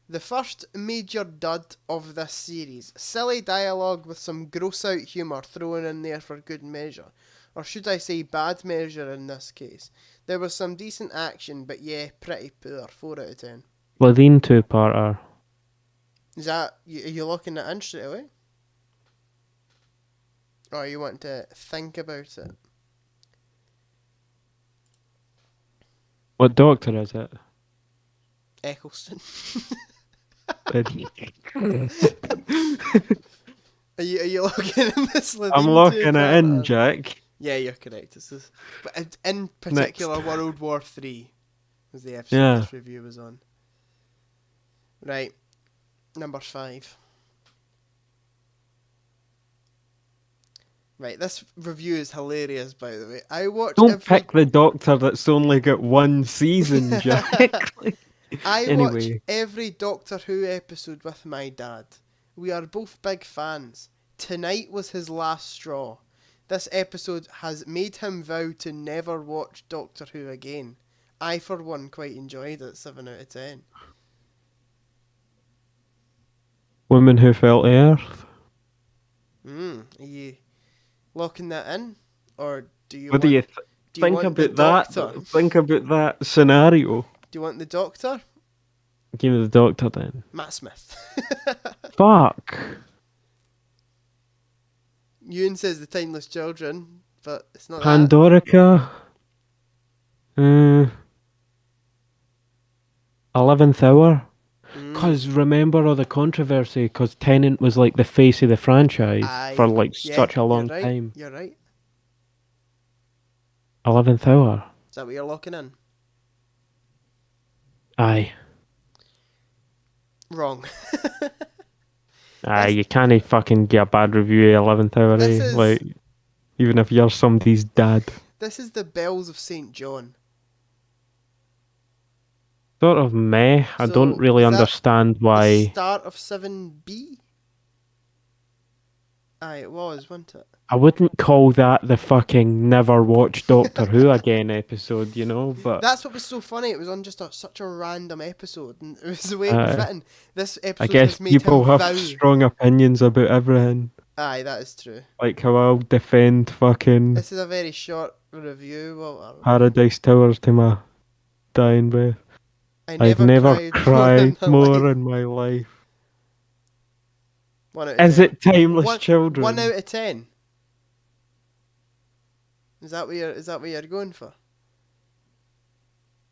The first major dud of this series. Silly dialogue with some gross out humour thrown in there for good measure. Or should I say bad measure in this case. There was some decent action, but yeah, pretty poor. 4 out of 10. Levine two-parter. Is that, are you looking at in straight away? Or you want to think about it? What Doctor is it? Eccleston. It- Are you looking in this? I'm locking it in, Jack. Yeah, you're correct. This is, but in particular, Next. World War III was the episode Yeah. this review was on. Right, number 5. Right, this review is hilarious, by the way. I watched Don't pick the Doctor that's only got one season, Jack. I Anyway. watch every Doctor Who episode with my dad. We are both big fans. Tonight was his last straw. This episode has made him vow to never watch Doctor Who again. I, for one, quite enjoyed it. 7 out of 10. Women Who Fell to Earth. Are you locking that in? Or do you What do you do you think want the about that? Doctor? Think about that scenario. Do you want the Doctor? Give me the Doctor then. Matt Smith. Fuck. Ewan says the Timeless Children, but it's not that. Pandorica. 11th Hour. Because remember all the controversy, because Tennant was like the face of the franchise Aye. for like Yeah, such a long you're right. time. You're right. 11th Hour. Is that what you're locking in? Aye. Wrong. Aye, you can't fucking get a bad review of 11th Hour, This eh? is- Like, even if you're somebody's dad. This is the Bells of St. John. Sort of meh. I So, don't really is that understand The why. start of 7B? Aye, it was, wasn't it? I wouldn't call that the fucking never watch Doctor Who again episode, you know, but That's what was so funny. It was on just such a random episode, and it was the way it was written. This episode I guess has made people him have vow. strong opinions about everything. Aye, that is true. Like how I'll defend fucking This is a very short review. Well, Paradise Towers to my dying breath. I've never cried more in my life. 1 out of Is 10. it Timeless Children? 1 out of 10. Is that what you're going for?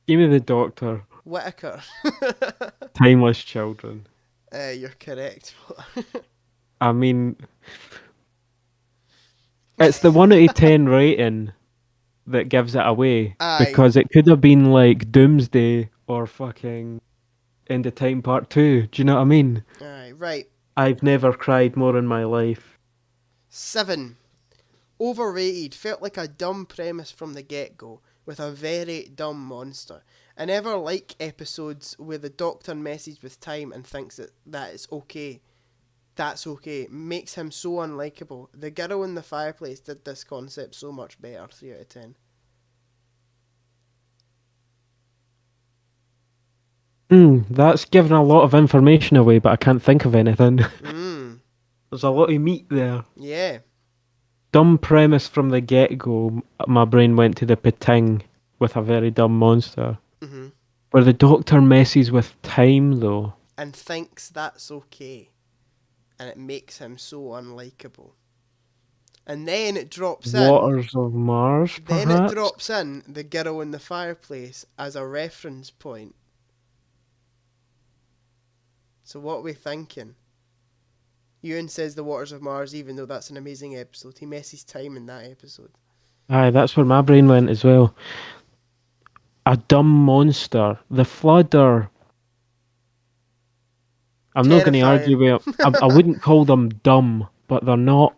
Give me the Doctor. Whitaker. Timeless Children. You're correct. I mean, it's the 1 out of 10 rating that gives it away. Aye. Because it could have been like Doomsday or fucking End of Time Part 2. Do you know what I mean? Aye, right. I've never cried more in my life. 7. Overrated. Felt like a dumb premise from the get-go, with a very dumb monster. I never like episodes where the Doctor messes with time and thinks that it's okay. That's okay. Makes him so unlikable. The Girl in the Fireplace did this concept so much better. 3 out of 10. That's giving a lot of information away, but I can't think of anything. There's a lot of meat there. Yeah. Dumb premise from the get-go. My brain went to the Pating with a very dumb monster. hmm Where the Doctor messes with time, though. And thinks that's okay. And it makes him so unlikable. And then it drops in. Waters of Mars, Then perhaps? it drops in the girl in the fireplace as a reference point. So what are we thinking? Ewan says the Waters of Mars, even though that's an amazing episode. He messes time in that episode. Aye, that's where my brain went as well. A dumb monster. The Flood are... I'm not going to argue with it. I wouldn't call them dumb, but they're not...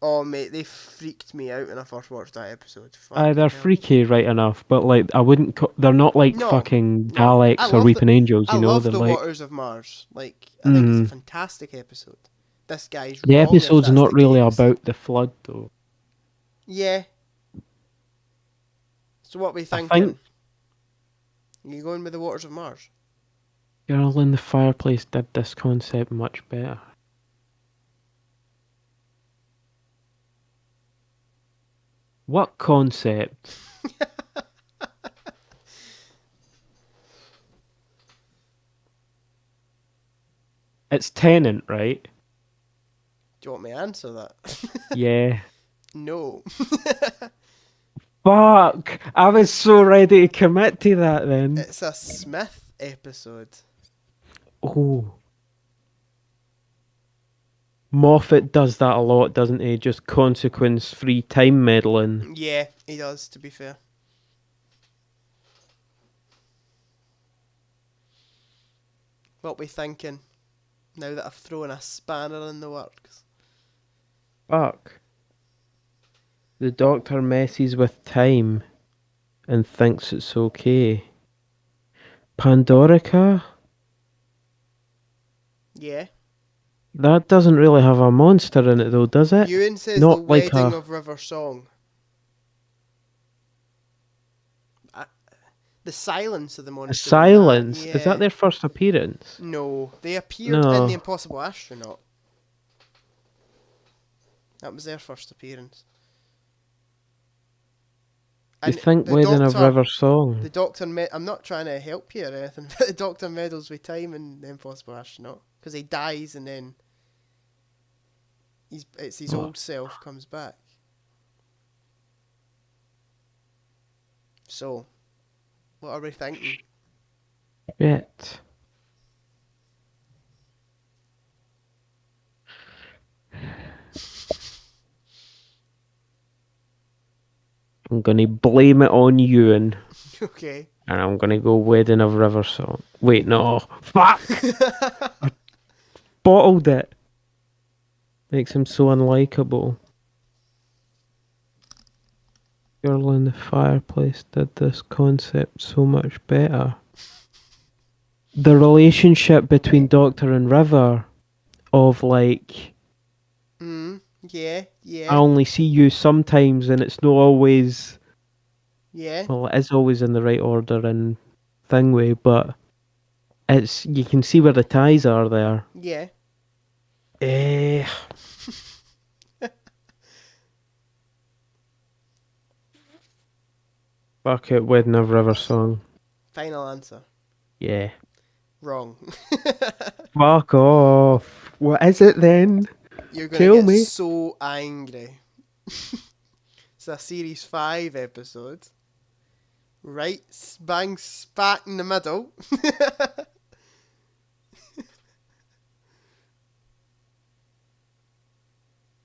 Oh, mate, they freaked me out when I first watched that episode. They're Fucking hell. freaky, right enough, but like I wouldn't. They're not like No, fucking no. Daleks I or love Weeping Angels. I You know, love they're the like Waters of Mars. Like, I think it's a fantastic episode. This guy's the wrong if episode's that's not the really case. about the flood, though. Yeah. So what are we I thinking? think You going with the Waters of Mars? Girl in the Fireplace did this concept much better. What concept? It's Tenant, right? Do you want me to answer that? Yeah. No. Fuck! I was so ready to commit to that then. It's a Smith episode. Oh. Moffat does that a lot, doesn't he? Just consequence-free time meddling. Yeah, he does, to be fair. What we thinking? Now that I've thrown a spanner in the works. Fuck. The Doctor messes with time and thinks it's okay. Pandorica? Yeah. That doesn't really have a monster in it though, does it? Ewan says Not the like wedding a- of River Song. The silence of the monster. in that, Silence? Is yeah. that their first appearance? No, they appeared No. in The Impossible Astronaut. That was their first appearance. You think Wedding of River Song? The Doctor, I'm not trying to help you or anything, but the Doctor meddles with time in The Impossible Astronaut. Because he dies and then it's his old self comes back. So, what are we thinking? Shit. I'm gonna blame it on Ewan. Okay. And I'm gonna go Wedding of River Song. Wait, no. Fuck! Bottled it. Makes him so unlikable. Girl in the Fireplace did this concept so much better. The relationship between Doctor and River of like, Yeah, I only see you sometimes and it's not always, yeah. well, it is always in the right order and thing way, but it's, you can see where the ties are there. Yeah. Fuck it, Wedding of River Song. Final answer. Yeah. Wrong. Fuck off. What is it then? You're gonna Kill get me. so angry. It's a series 5 episode. Right bang spat in the middle.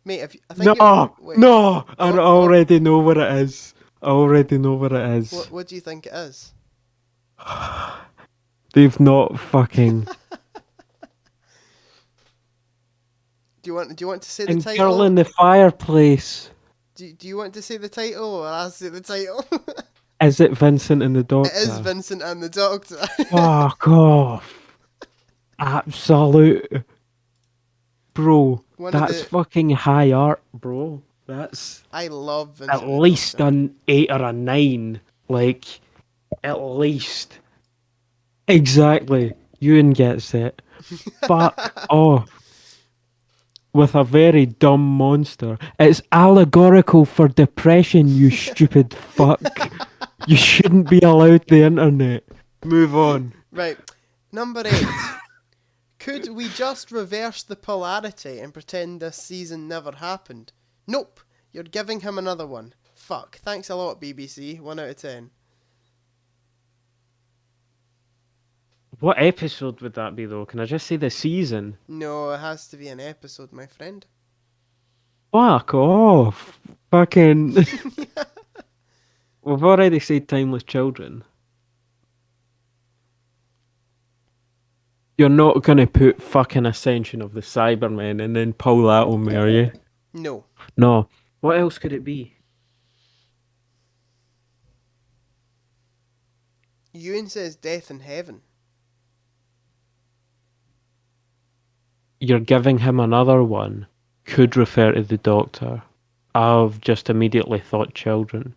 Mate, I think wait, No! I What- already know what it is. I already know what it is. what do you think it is? They've not fucking... Do you want to say the And title? Girl in the Fireplace. Do you want to say the title or I'll say the title? Is it Vincent and the Doctor? It is Vincent and the Doctor. Fuck off. Absolute. Bro, One of that's the- fucking high art, bro. That's I love Vincent. at and the least Doctor. an 8 or a 9. Like, at least. Exactly. Ewan gets it. Fuck off. With a very dumb monster. It's allegorical for depression, you stupid fuck. You shouldn't be allowed the internet. Move on. Right. Number 8. Could we just reverse the polarity and pretend this season never happened? Nope. You're giving him another one. Fuck. Thanks a lot, BBC. 1 out of 10. What episode would that be, though? Can I just say the season? No, it has to be an episode, my friend. Fuck off. Fucking... We've already said Timeless Children. You're not going to put fucking Ascension of the Cybermen and then pull that on me, are you? No. No. What else could it be? Ewan says Death in Heaven. You're giving him another one. Could refer to the Doctor. I've just immediately thought Children.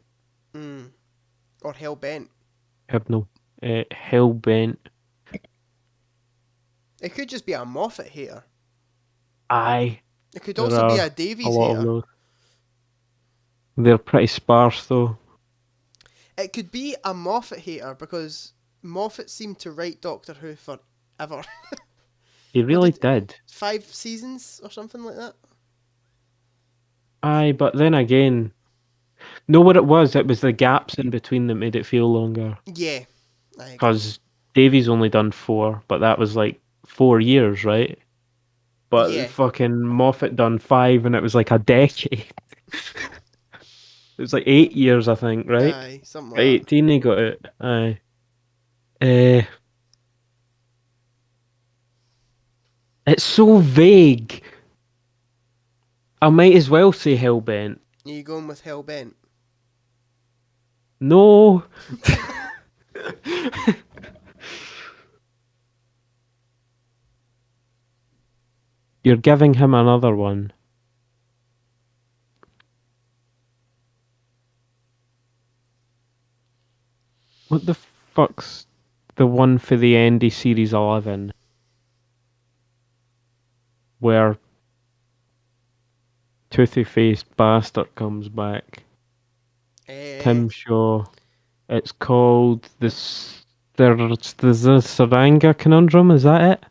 Or Hellbent. Hypno. Hellbent. It could just be a Moffat hater. Aye. It could There also be are a Davies a lot of hater. those. They're pretty sparse, though. It could be a Moffat hater because Moffat seemed to write Doctor Who forever. He really did. 5 seasons or something like that? Aye, but then again... Know what it was? It was the gaps in between that made it feel longer. Yeah. I agree. Because Davies only done 4, but that was like 4 years, right? But Yeah. fucking Moffat done 5 and it was like a decade. It was like 8 years, I think, right? Aye, something like that. 18 he got it. Aye. It's so vague. I might as well say Hellbent. Are you going with Hellbent? No. You're giving him another one. What the fuck's the one for the end of Series 11? Where toothy-faced bastard comes back. Tim Shaw. It's called the Saranga Conundrum, is that it?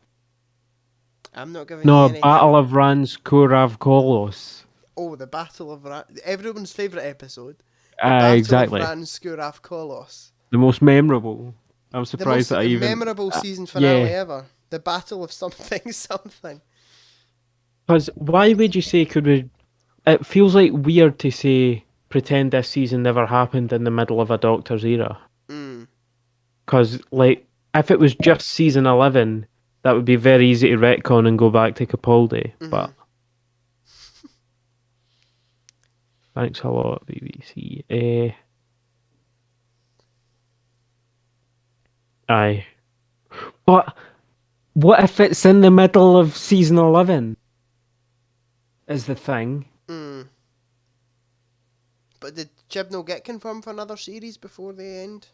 I'm not giving you No, any Battle hint. of Ranskoravkolos. Oh, the Battle of everyone's favourite episode. Exactly. Of Ranskorav Kolos. The most memorable. I'm The surprised most that I even... memorable season finale yeah. ever. The Battle of something something. Because why would you say could we... It feels like weird to say pretend this season never happened in the middle of a Doctor's era. Because, like, if it was just season 11, that would be very easy to retcon and go back to Capaldi. But thanks a lot, BBC. Aye. But what if it's in the middle of season 11? Is the thing. But did Chibnall get confirmed for another series before the end?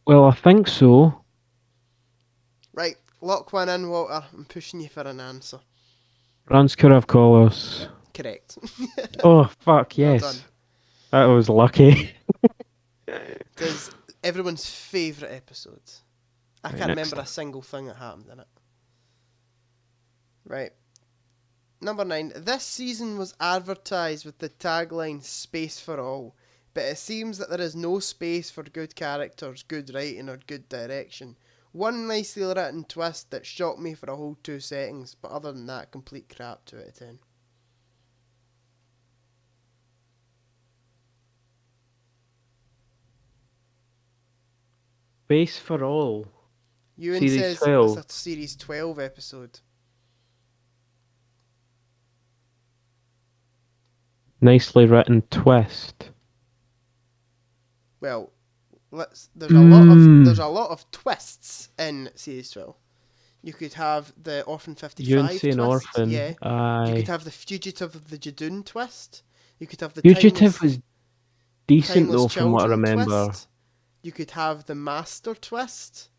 Well, I think so. Right, lock one in, Walter. I'm pushing you for an answer. Ranskoravkolos. Correct. Oh, fuck, Well yes. done. That was lucky. Because everyone's favourite episodes. I Right, can't next. remember a single thing that happened in it. Right. Number 9. This season was advertised with the tagline Space for All, but it seems that there is no space for good characters, good writing or good direction. One nicely written twist that shocked me for a whole 2 settings, but other than that, complete crap, 2 out of 10. Space for All. Ewan Series says 12. it's a Series 12 episode. Nicely written twist. Well, there's a lot of twists in Series 12. You could have the Orphan 55 Yunsi and twist, Orphan. yeah. You Aye. could have the Fugitive of the Jadoon twist. You could have the Fugitive was decent Timeless though, from what I Children remember. twist. You could have the Master twist.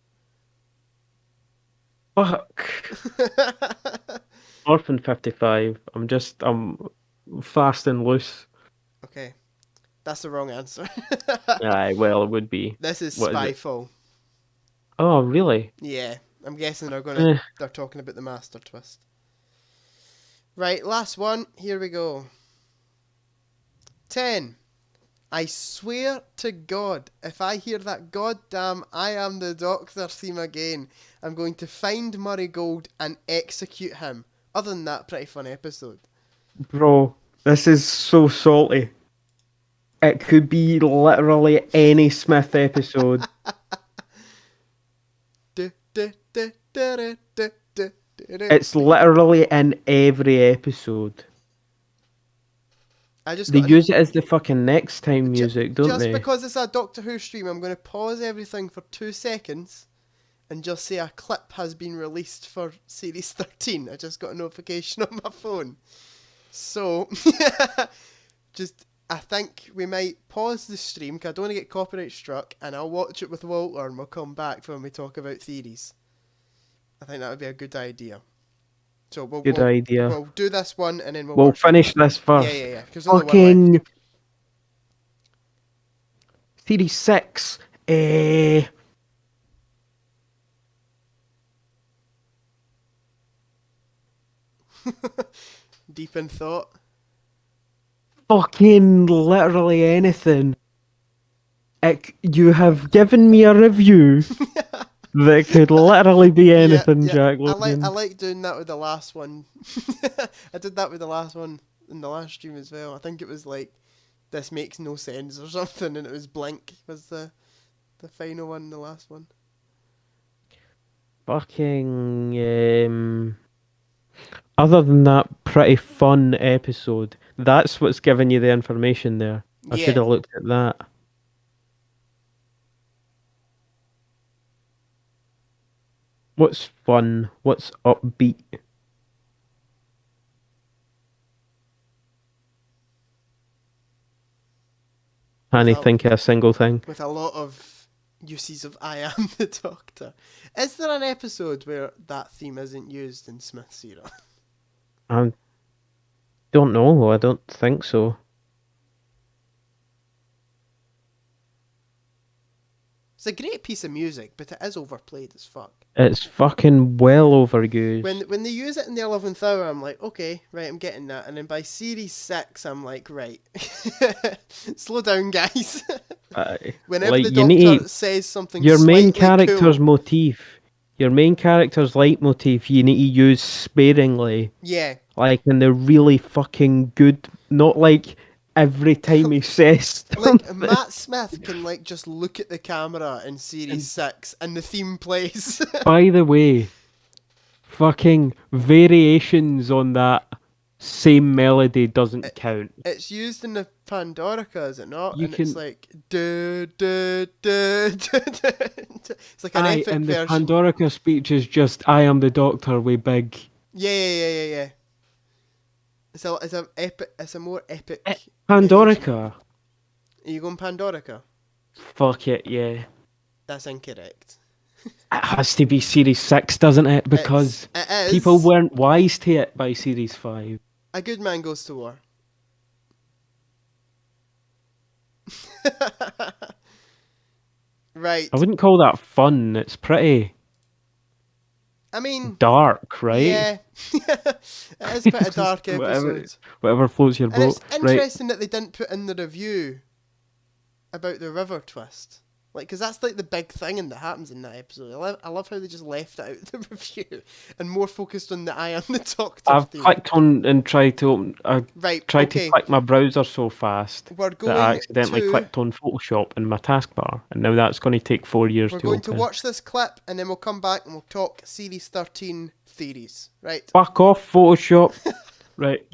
Fuck. Orphan 55. I'm fast and loose. Okay, that's the wrong answer. Aye, well, it would be. This is What is it? Spyfall. Oh, really? Yeah, I'm guessing Eh. they're talking about the Master twist. Right, last one. Here we go. 10. I swear to God, if I hear that goddamn I Am the Doctor theme again, I'm going to find Murray Gold and execute him. Other than that, pretty fun episode. Bro, this is so salty. It could be literally any Smith episode. It's literally in every episode. I just They got use it as the fucking next time music, don't just they? because it's a Doctor Who stream, I'm going to pause everything for 2 seconds and just say a clip has been released for Series 13. I just got a notification on my phone. So, I think we might pause the stream because I don't want to get copyright struck, and I'll watch it with Walter and we'll come back when we talk about theories. I think that would be a good idea. So Good idea. We'll do this one and then We'll watch finish one. this first. Yeah. Because only one left. Fucking Series 6. Deep in thought. Fucking literally anything. You have given me a review that could literally be anything, Jack I Logan. like doing that with the last one. I did that with the last one in the last stream as well. I think it was like, this makes no sense or something, and it was Blink was the final one, the last one. Fucking other than that pretty fun episode, that's what's giving you the information there. I should have looked at that. What's fun? What's upbeat? Can't think of a single thing. With a lot of uses of I Am the Doctor. Is there an episode where that theme isn't used in Smith's era? I don't know. I don't think so. It's a great piece of music, but it is overplayed as fuck. It's fucking well overused. When they use it in the 11th hour, I'm like, okay, right, I'm getting that. And then by Series 6, I'm like, right, slow down, guys. Whenever like, the Doctor says something your main slightly character's cool, motif, your main character's leitmotif, you need to use sparingly. yeah. Like in the really fucking good, not like every time he says something. Like, Matt Smith can, like, just look at the camera in Series 6 and the theme plays. By the way, fucking variations on that same melody doesn't count. It's used in the Pandorica, is it not? It's like, duh, duh, duh, duh, duh. It's like an epic and version. the Pandorica speech is just, I am the Doctor, way big. Yeah. It's a more epic. Pandorica? Are you going Pandorica? Fuck it, yeah. That's incorrect. It has to be Series 6, doesn't it? Because it is. People weren't wise to it by Series 5. A Good Man Goes to War. Right. I wouldn't call that fun. It's pretty dark, right? Yeah. It is quite a dark episode. Whatever floats your And boat. it's interesting that they didn't put in the review about the river twist. Like, because that's like the big thing that happens in that episode. I love how they just left it out of the review and more focused on the I Am the Doctor I've theme. clicked on and tried to open. to click my browser so fast We're that going I accidentally to... clicked on Photoshop in my taskbar, and now that's going to take 4 years We're to going open. to watch this clip and then we'll come back and we'll talk Series 13 theories. Right. Fuck off, Photoshop. Right.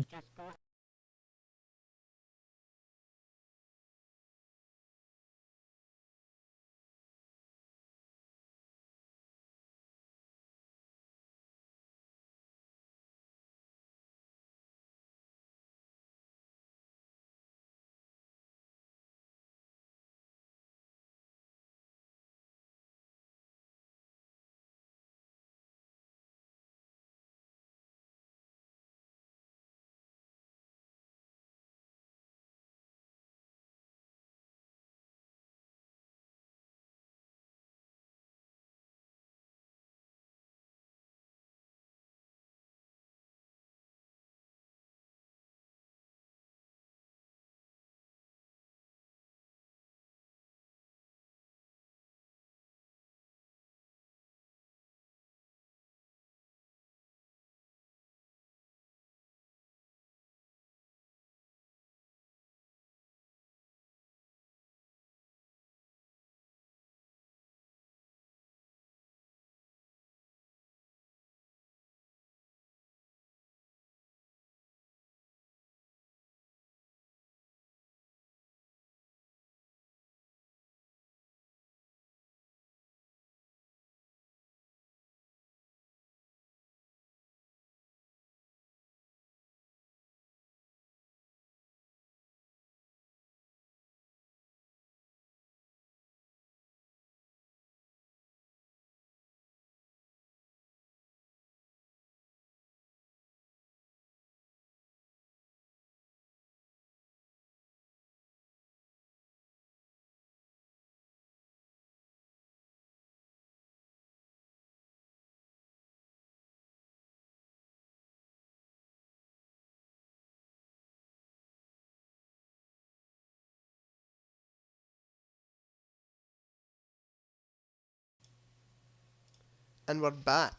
And we're back.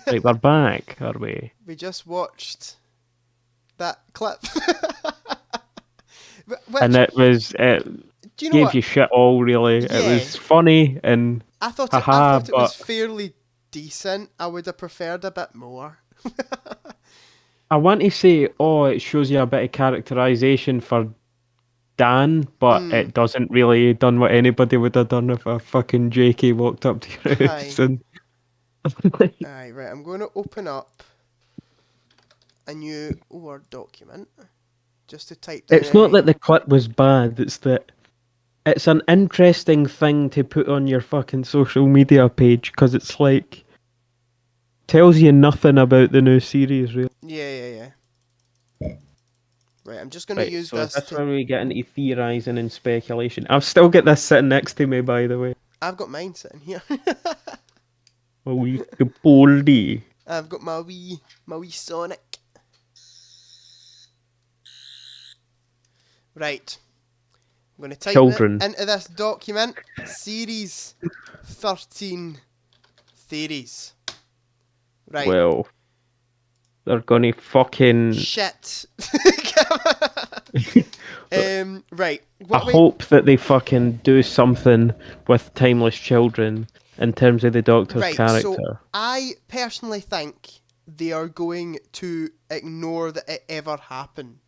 Right, we're back, are we? We just watched that clip. And Which, it was, it do you know gave what? you shit all, really. It Yeah, was funny and I haha, thought it was but fairly decent. I would have preferred a bit more. I want to say, oh, it shows you a bit of characterization for Dan, but Mm, it doesn't really done what anybody would have done if a fucking JK walked up to your house aye. and Aye, right. I'm going to open up a new Word document just to type down it's not any. that the clip was bad, it's that it's an interesting thing to put on your fucking social media page because it's like tells you nothing about the new series, really. Yeah. Right, I'm just going to Right, use so is this this to. when we get into theorising and speculation? I've still got this sitting next to me, by the way. I've got mine sitting here. A wee Capaldi. I've got my wee Sonic. Right. I'm going to type Children. it into this document. Series 13 theories. Right. Well, they're gonna fucking. Shit. Right. I hope that they fucking do something with Timeless Children in terms of the Doctor's Right, character. so I personally think they are going to ignore that it ever happened.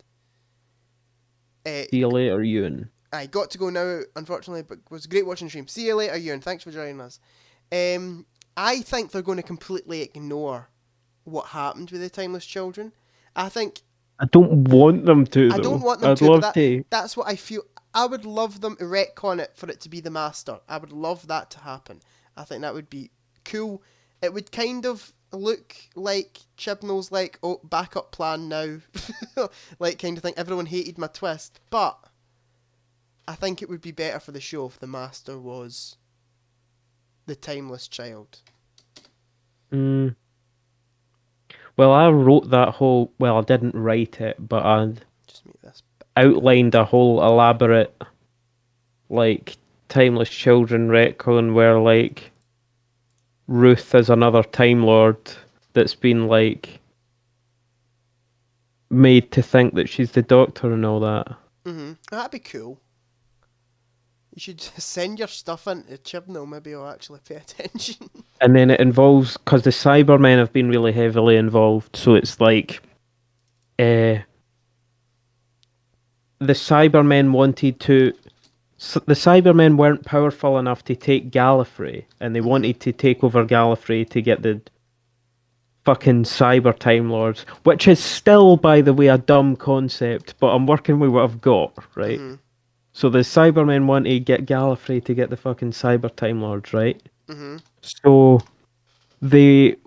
See you later, Ewan. I got to go now, unfortunately, but it was great watching the stream. See you later, Ewan. Thanks for joining us. I think they're going to completely ignore what happened with the Timeless Children. I think I don't want them to, though. I don't want them I'd to, love but to. that's what I feel. I would love them to retcon it for it to be the Master. I would love that to happen. I think that would be cool. It would kind of look like Chibnall's like, oh, backup plan now. Like kind of thing. Everyone hated my twist. But I think it would be better for the show if the Master was the Timeless Child. Mm. Well, I wrote that whole. Well, I didn't write it, but I Just make this. outlined a whole elaborate, like, Timeless Children retcon where, like, Ruth is another Time Lord that's been, like, made to think that she's the Doctor and all that. That'd be cool. You should send your stuff into Chibnall. Maybe I'll actually pay attention. And then it involves, because the Cybermen have been really heavily involved, so it's like, the Cybermen wanted to. The Cybermen weren't powerful enough to take Gallifrey, and they wanted to take over Gallifrey to get the fucking Cyber Time Lords, which is still, by the way, a dumb concept, but I'm working with what I've got, right? So the Cybermen want to get Gallifrey to get the fucking Cyber Time Lords, right? So they're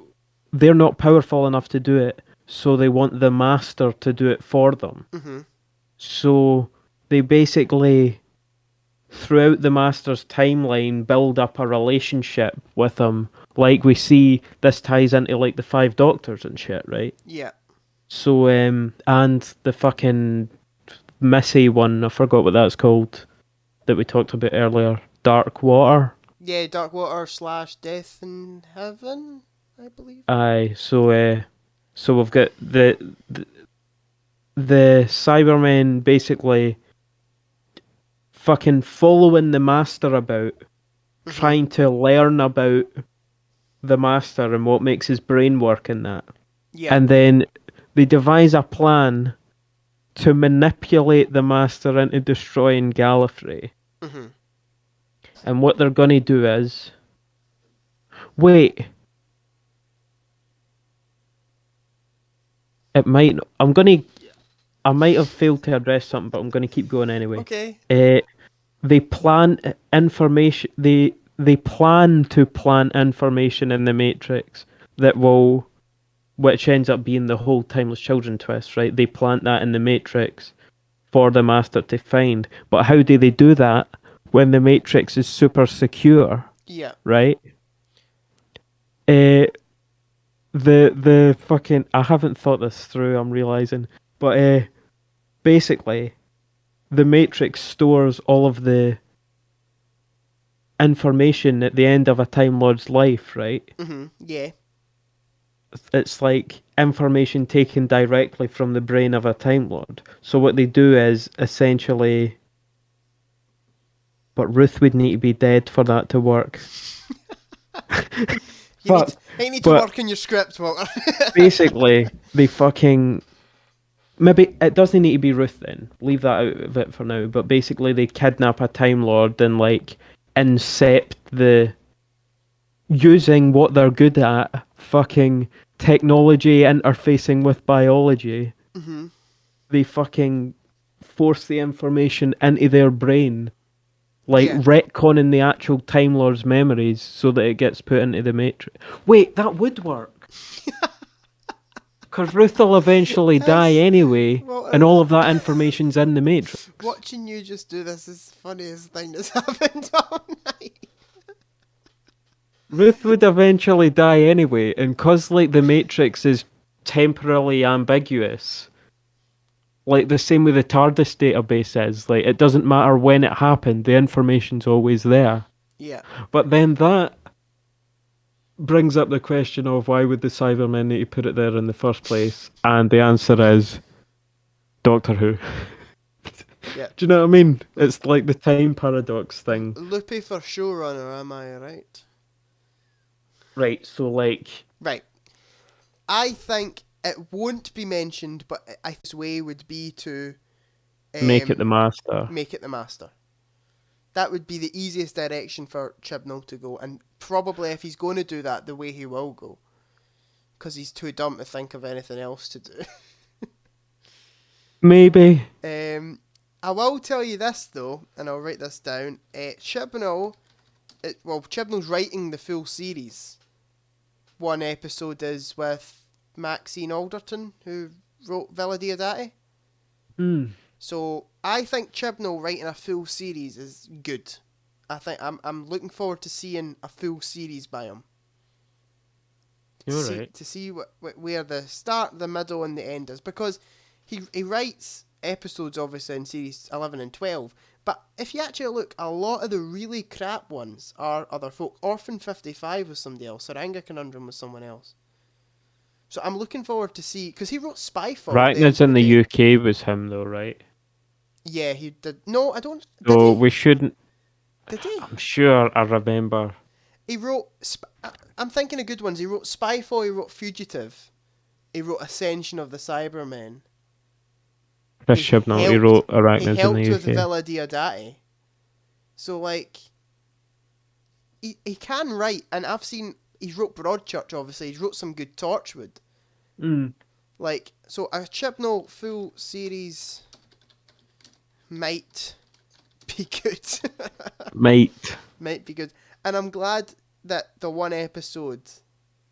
not powerful enough to do it, so they want the Master to do it for them. So they basically, throughout the Master's timeline, build up a relationship with him. Like we see, this ties into like the Five Doctors and shit, right? Yeah. So, and the fucking Missy one, I forgot what that's called, that we talked about earlier. Dark Water. Yeah, Dark Water / Death in Heaven, I believe. Aye, so we've got the Cybermen basically fucking following the Master about, trying to learn about the Master and what makes his brain work and that. Yeah. And then they devise a plan to manipulate the Master into destroying Gallifrey. And what they're gonna do is... Wait. It might... I might have failed to address something, but I'm gonna keep going anyway. Okay. They plan information... They plan to plant information in the Matrix that will... Which ends up being the whole Timeless Children twist, right? They plant that in the Matrix for the Master to find. But how do they do that when the Matrix is super secure? Yeah. Right? The fucking... I haven't thought this through, I'm realising. But basically, the Matrix stores all of the information at the end of a Time Lord's life, right? Yeah. It's like information taken directly from the brain of a Time Lord. So what they do is essentially... But Ruth would need to be dead for that to work. You But need to work on your script, Walter. basically, they fucking... Maybe it doesn't need to be Ruth then. Leave that out of it for now. But basically, they kidnap a Time Lord and like incept the... Using what they're good at, fucking technology interfacing with biology. Mm-hmm. They fucking force the information into their brain. Like, retconning the actual Time Lord's memories so that it gets put into the Matrix. Wait, that would work. Because Ruth will eventually die anyway, and all of that information's in the Matrix. Watching you just do this is the funniest thing that's happened all night. Ruth would eventually die anyway, and cause like the Matrix is temporarily ambiguous, like the same with the TARDIS database is, like it doesn't matter when it happened, the information's always there. Yeah. But then that brings up the question of why would the Cybermen need to put it there in the first place? And the answer is Doctor Who. Yeah. Do you know what I mean? It's like the time paradox thing. Loopy for showrunner, am I right? Right, so like... Right. I think it won't be mentioned, but I think his way would be to... make it the Master. Make it the Master. That would be the easiest direction for Chibnall to go, and probably if he's going to do that, the way he will go. Because he's too dumb to think of anything else to do. Maybe. I will tell you this, though, and I'll write this down. Chibnall... Chibnall's writing the full series. One episode is with Maxine Alderton, who wrote Villa Diodati. So I think Chibnall writing a full series is good. I think I'm looking forward to seeing a full series by him. You're right. To see where the start, the middle, and the end is, because he writes episodes obviously in series 11 and 12. But if you actually look, a lot of the really crap ones are other folk. Orphan 55 was somebody else. Saranga Conundrum was someone else. So I'm looking forward to see... Because he wrote Spyfall. Ragna's in the UK was him though, right? Yeah, he did. No, I don't... So we shouldn't... Did he? I'm sure I remember. He wrote... I'm thinking of good ones. He wrote Spyfall, he wrote Fugitive. He wrote Ascension of the Cybermen. Chris Chibnall, he wrote Arachnids in the UK. He helped with Villa Diodati. So, like, he can write, and I've seen, he's wrote Broadchurch, obviously, he's wrote some good Torchwood. Like, so a Chibnall full series might be good. Might be good. And I'm glad that the one episode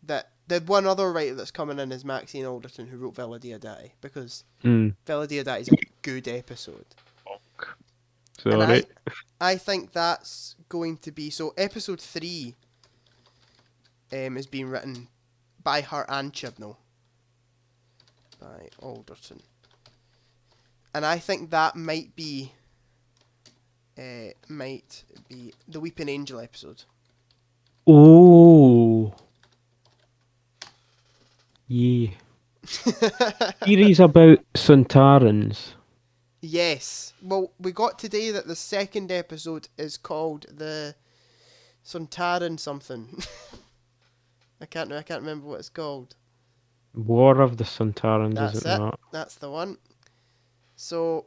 that the one other writer that's coming in is Maxine Alderton, who wrote Villa Diodati, because Villa Diodati is a good episode. Sorry. I think that's going to be... So episode 3 is being written by her and Chibnall. By Alderton. And I think that might be the Weeping Angel episode. Oh. Yeah. Series about Suntarans. Yes. Well, we got today that the second episode is called the Suntaran something. I can't remember what it's called. War of the Suntarans, That's is it not? That's the one. So,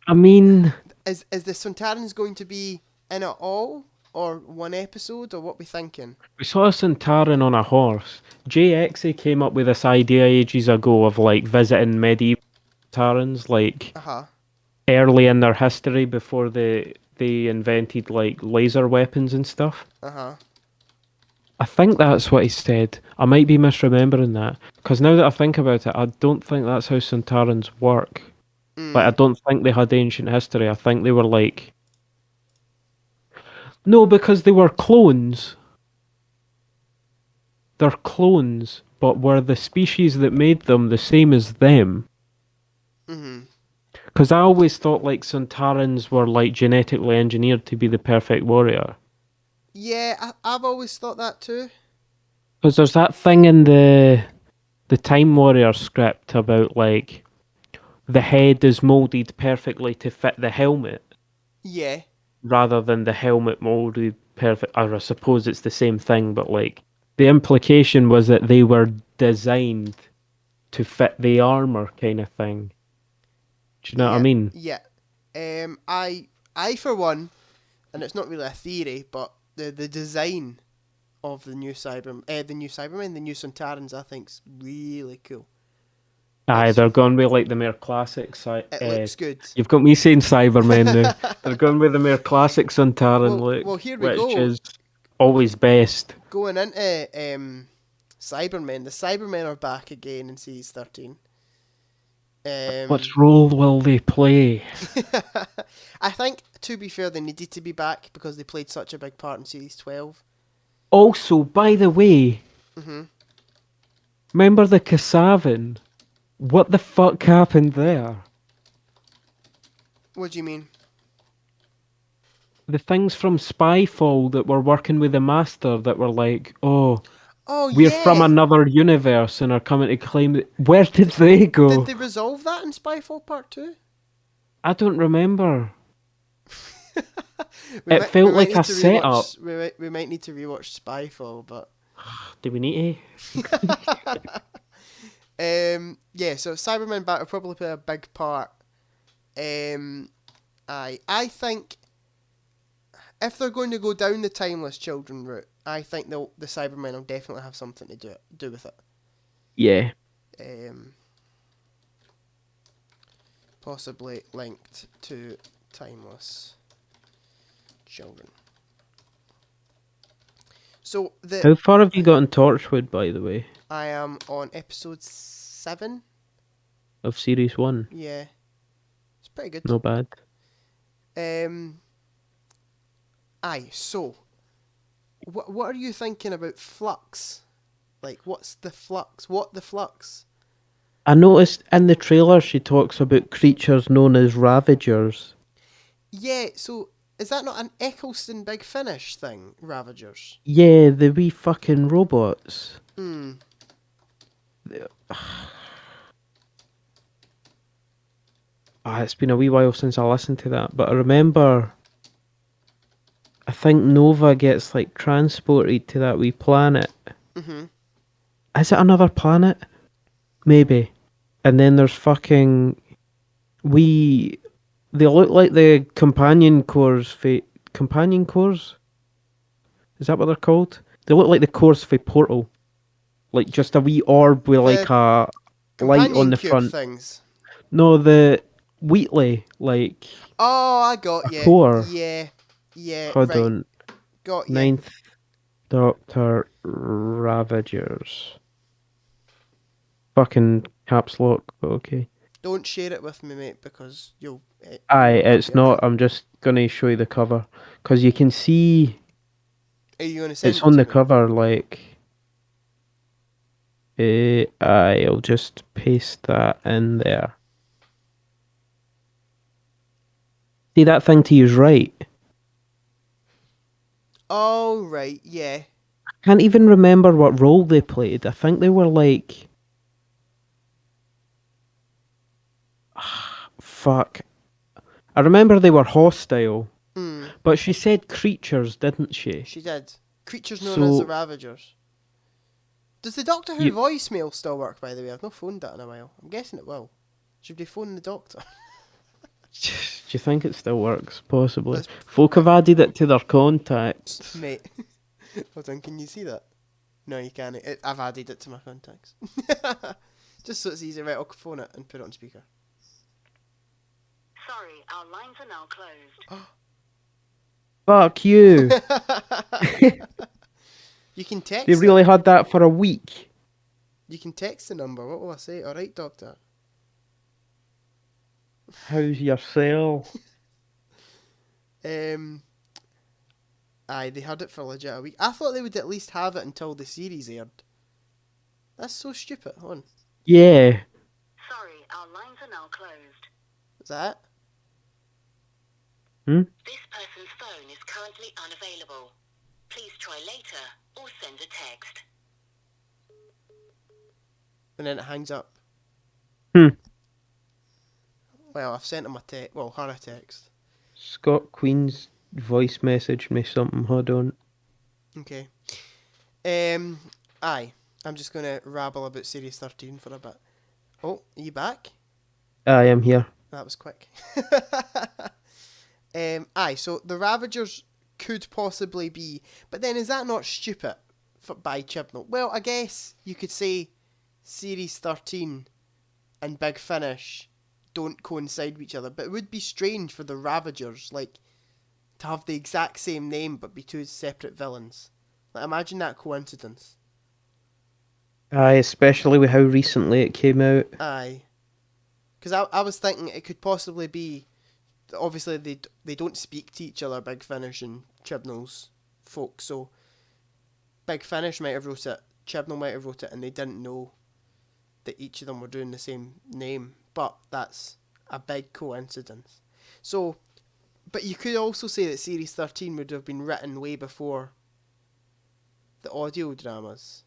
I mean... Is the Suntarans going to be in it all? Or one episode? Or what we thinking? We saw a Suntaran on a horse. JXA came up with this idea ages ago of like visiting medieval Suntarans, like early in their history before they invented like laser weapons and stuff. I think that's what he said. I might be misremembering that. Because now that I think about it, I don't think that's how Suntarans work. Like, I don't think they had ancient history. I think they were like... No, because they were clones. They're clones, but were the species that made them the same as them? Because I always thought like Suntarans were like genetically engineered to be the perfect warrior. Yeah, I've always thought that too. Because there's that thing in the Time Warrior script about like the head is molded perfectly to fit the helmet, Yeah, rather than the helmet molded perfect. Or I suppose it's the same thing, but like the implication was that they were designed to fit the armor, kind of thing. Do you know what I yeah, mean? yeah. I for one, and it's not really a theory, but the design of the new Cybermen, the new Sontarans, I think's really cool. Aye, It's they're going with like the more classic it looks good. you've got me saying Cybermen now. They're going with the more classic Suntaran well, look, here we which go. is always best. Going into Cybermen, the Cybermen are back again in series 13. What role will they play? I think, to be fair, they needed to be back because they played such a big part in series 12. Also, by the way, remember the Kasavin? What the fuck happened there? What do you mean? The things from Spyfall that were working with the Master that were like, oh, Oh, we're from yeah! another universe and are coming to claim it. Where did they Did go? they resolve that in Spyfall Part 2? I don't remember. we It might we felt might like need a to setup. rewatch we might need to rewatch Spyfall, but Do we need yeah, so Cybermen back will probably play a big part. I think if they're going to go down the Timeless Children route, I think the Cybermen will definitely have something to do with it. Yeah. Possibly linked to Timeless Children. So How far have you got in Torchwood, by the way, I am on episode 7. of Series 1? Yeah, it's pretty good. No bad. So what are you thinking about Flux? Like, what's the Flux? What the Flux? I noticed in the trailer she talks about creatures known as Ravagers. Yeah, so is that not an Eccleston Big Finish thing, Ravagers? Yeah, the wee fucking robots. It's been a wee while since I listened to that, but I remember I think Nova gets like transported to that wee planet. Is it another planet? Maybe. And then there's fucking wee. They look like the companion cores. Companion cores? Is that what they're called? They look like the cores for Portal. Like just a wee orb with like a light on Companion the cube front. things. No, the Wheatley, like Oh, I got a you. core. Yeah, Hold right. on. Got you. Ninth Doctor Ravagers. Fucking caps lock, but okay. Don't share it with me, mate, because you'll. Aye, you'll it's be not. alright. I'm just gonna show you the cover. Because you can see Are you gonna send it's it on to the me? cover, like. I'll just paste that in there. See that thing to use right? Oh, right, yeah. Can't even remember what role they played. I think they were like. Fuck. I remember they were hostile. But she said creatures, didn't she? She did. Creatures known as the Ravagers. Does the Doctor Who voicemail still work, by the way? I've not phoned that in a while. I'm guessing it will. Should we phone the Doctor? Do you think it still works? Possibly. Folk have added it to their contacts. Mate. Hold on, can you see that? No, you can't. I've added it to my contacts. Just so it's easy. Right, I'll phone it and put it on speaker. Sorry, our lines are now closed. Fuck you. You can text They really had that for a week. You can text the number. What will I say? Alright, Doctor. How's your cell? Aye, they had it for legit a week. I thought they would at least have it until the series aired. That's so stupid. Hold on. Yeah. Sorry, our lines are now closed. Is that This person's phone is currently unavailable. Please try later or send a text. And then it hangs up. Hmm. Well, I've sent him a text. Well, her a text. Scott Queen's voice messaged me something. Hold on. Okay. Aye. I'm just going to rabble about Series 13 for a bit. Oh, are you back? I am here. That was quick. Aye, so the Ravagers could possibly be... But then is that not stupid by Chibnall? Well, I guess you could say Series 13 and Big Finish don't coincide with each other, but it would be strange for the Ravagers, like, to have the exact same name but be two separate villains. Like, imagine that coincidence. Aye, especially with how recently it came out. Aye. Because I was thinking it could possibly be... Obviously, they don't speak to each other, Big Finish and Chibnall's folk, so Big Finish might have wrote it, Chibnall might have wrote it, and they didn't know that each of them were doing the same name, but that's a big coincidence. So, but you could also say that Series 13 would have been written way before the audio dramas.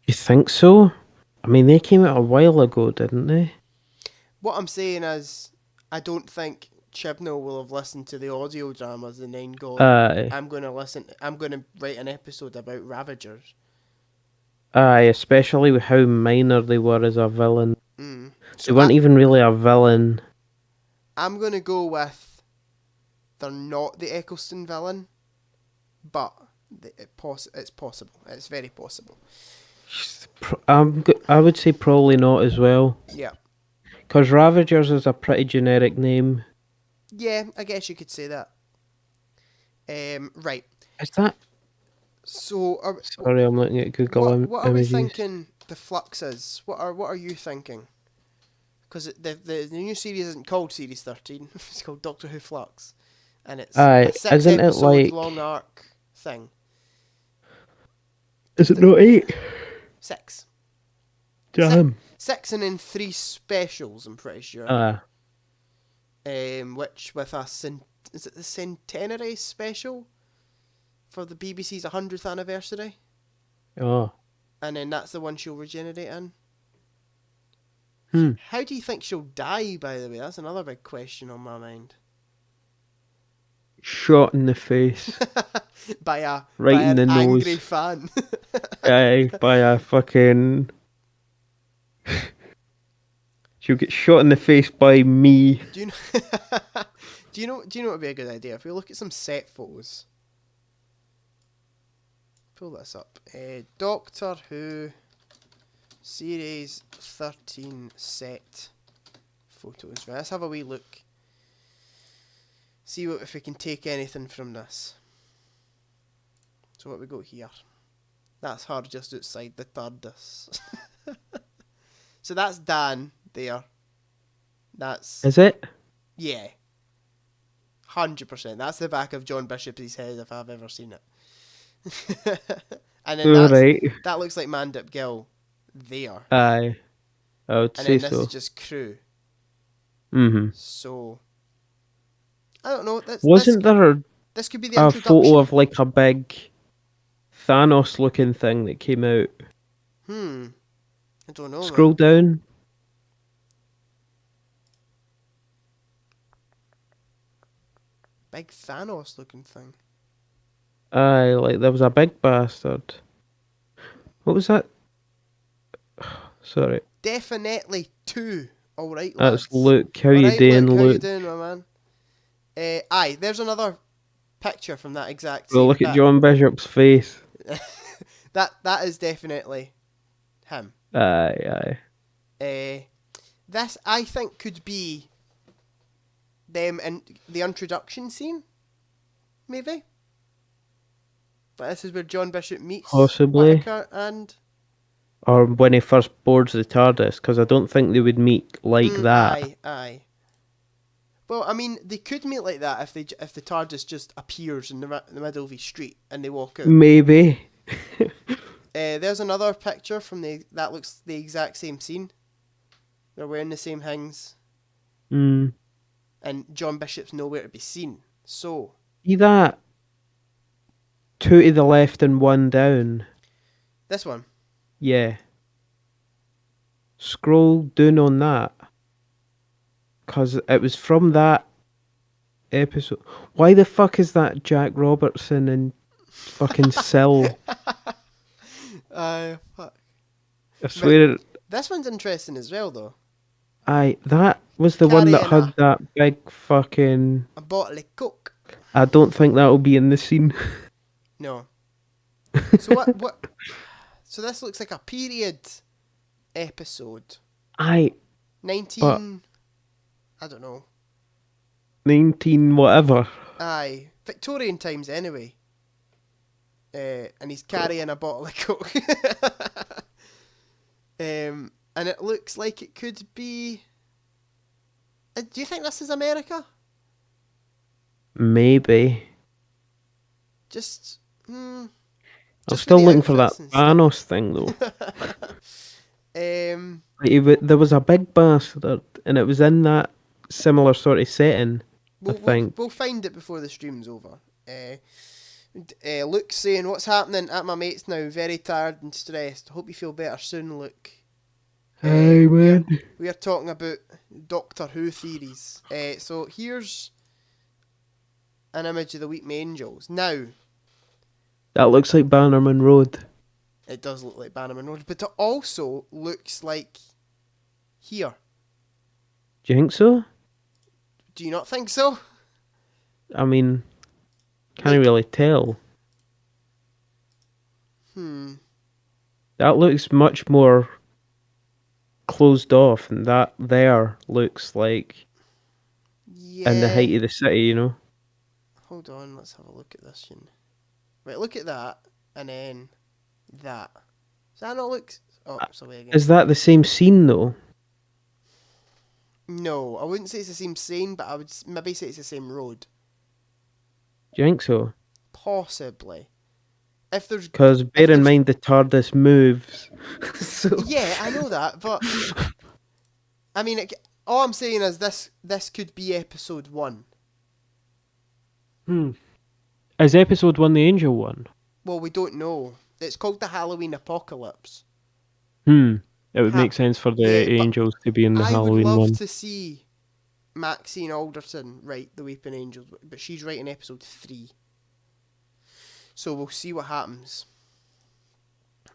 You think so? I mean, they came out a while ago, didn't they? What I'm saying is, I don't think Chibnall will have listened to the audio dramas and then gone, Aye. I'm going to write an episode about Ravagers. Aye, especially with how minor they were as a villain. Mm. They So weren't even really a villain. I'm going to go with they're not the Eccleston villain, but it's possible. It's very possible. I would say probably not as well. Yeah. Because Ravagers is a pretty generic name. Yeah, I guess you could say that. Right. Is that... So, Sorry, I'm looking at Google what are we images. thinking the flux is? What are you thinking? Because the new series isn't called Series 13. It's called Doctor Who Flux. And it's Aye, a 6 isn't it episode like... long arc thing. Is it not 8? 6. Damn. 6 and then 3 specials, I'm pretty sure. Which with is it the centenary special for the BBC's 100th anniversary? Oh. And then that's the one she'll regenerate in. Hmm. How do you think she'll die, by the way? That's another big question on my mind. Shot in the face. by Right in an the angry nose. fan. Aye, by a fucking... She'll get shot in the face by me. Do you know? do you know what would be a good idea? If we look at some set photos. Pull this up. Doctor Who Series 13 set photos. Right, let's have a wee look. See if we can take anything from this. So what we got here. That's her just outside the TARDIS. So that's Dan there. That's... Is it? Yeah. 100%. That's the back of John Bishop's head if I've ever seen it. And then that looks like Mandip Gill there. Aye. I would And say then this so. is just crew. Mm-hmm. So... I don't know. Wasn't there this could be the a introduction. photo of like a big Thanos looking thing that came out? I don't know. Scroll down. Big Thanos looking thing. Aye, like there was a big bastard. What was that? Sorry. Definitely 2. Alright, That's lads. Luke. How you doing, Luke? How you Luke? doing, my man? Aye, there's another picture from that exact Well, same look bit. at John Bishop's face. that is definitely him. Aye. This, I think, could be them in the introduction scene, maybe. But this is where John Bishop meets Possibly. Whittaker and... Or when he first boards the TARDIS, because I don't think they would meet like that. Aye. Well, I mean, they could meet like that if the TARDIS just appears in the middle of the street and they walk out. Maybe. There's another picture from that looks the exact same scene. They're wearing the same things. Mm. And John Bishop's nowhere to be seen. So... See that? two to the left and one down. This one. Yeah. Scroll down on that. Because it was from that episode. Why the fuck is that Jack Robertson and fucking Sill? Fuck. I swear, This one's interesting as well, though. that was the one that Carrying had that big fucking. a bottle of Coke. I don't think that'll be in the scene. No. So what? So this looks like a period episode. Aye, 19. I don't know. 19 whatever. Aye, Victorian times anyway. And he's carrying a bottle of Coke. And it looks like it could be. Do you think this is America? Maybe. Just. I'm Just still with the looking for that outfits and stuff. Thanos thing though. There was a big bastard, and it was in that similar sort of setting. We'll find it before the stream's over. Luke's saying, "What's happening at my mate's now? Very tired and stressed. Hope you feel better soon, Luke." Hey man. We are talking about Doctor Who theories. So here's an image of the Weeping Angels. Now, That looks like Bannerman Road. it does look like Bannerman Road, but it also looks like here. Do you think so? Do you not think so? I mean, can't really tell. That looks much more closed off, and that there looks like Yeah. in the height of the city, you know? Hold on, let's have a look at this. Right, look at that, and then that. Does that not look... Oh, it's away again. Is that the same scene though? No, I wouldn't say it's the same scene, but I would maybe say it's the same road. Do you think so? Possibly. If there's... Because bear in there's- mind the TARDIS moves. So Yeah, I know that, but... I mean, all I'm saying is this could be episode 1. Is episode 1 the angel one? Well, we don't know. It's called the Halloween Apocalypse. It would make sense for the yeah, but angels to be in the I Halloween would love one. to see Maxine Alderson write The Weeping Angels, but she's writing episode 3. So we'll see what happens.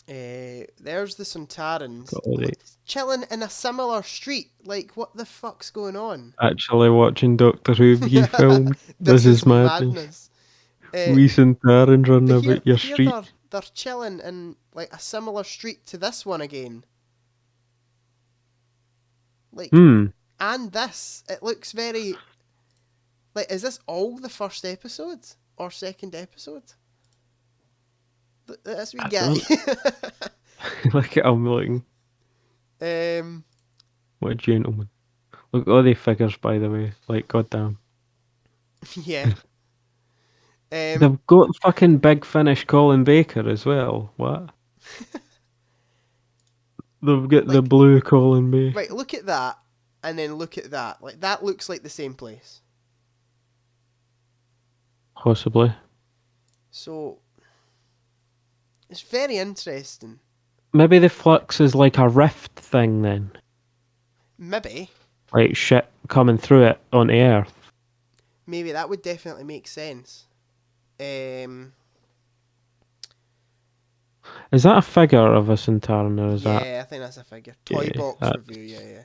There's the Suntarans chilling in a similar street. Like, what the fuck's going on? Actually watching Doctor Who be filmed. This is madness. Uh, We Santarans running but about your here street. they're chilling in like a similar street to this one again. Like, and this, it looks very... Like, is this all the first episode? Or second episode? That's we guy. Look at him looking. What a gentleman. Look at all the figures, by the way. Like, goddamn. Yeah. They've got fucking Big Finish Colin Baker as well. What? They've got the blue Colin Baker. Right, look at that, and then look at that. Like, that looks like the same place. Possibly. So, it's very interesting. Maybe the flux is like a rift thing then. Maybe. Like shit coming through it on Earth. Maybe that would definitely make sense. Is that a figure of a Centauran or is that... Yeah, I think that's a figure. Toy Yeah, box review, yeah.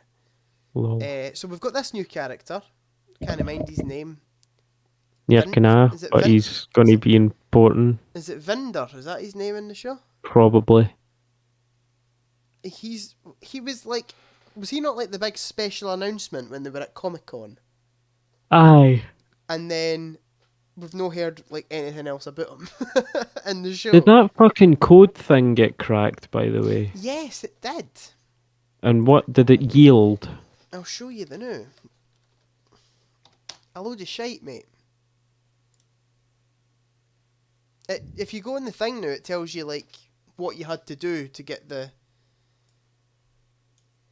Lol. So we've got this new character. Can't mind his name. Yeah, Vin- Kana, is it but Vin- he's going to be important. Is it Vinder? Is that his name in the show? Probably. He was like... Was he not like the big special announcement when they were at Comic-Con? Aye. And then we've no heard like anything else about him in the show. Did that fucking code thing get cracked, by the way? Yes, it did. And what did it yield? I'll show you the new. A load of shite, mate. If you go in the thing now, it tells you like what you had to do to get the...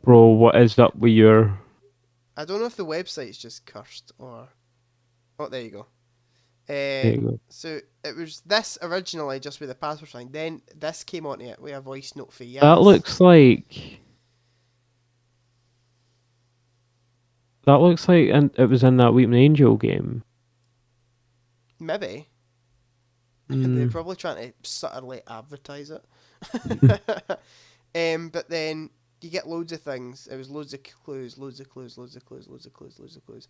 Bro, what is up with your... I don't know if the website's just cursed or... Oh, there you go. There you go. So it was this originally just with the password thing. Then this came onto it with a voice note for Yaz. That looks like and it was in that Weeping Angel game. Maybe. They're Mm. probably trying to subtly advertise it. But then you get loads of things. It was loads of clues, loads of clues, loads of clues, loads of clues, loads of clues.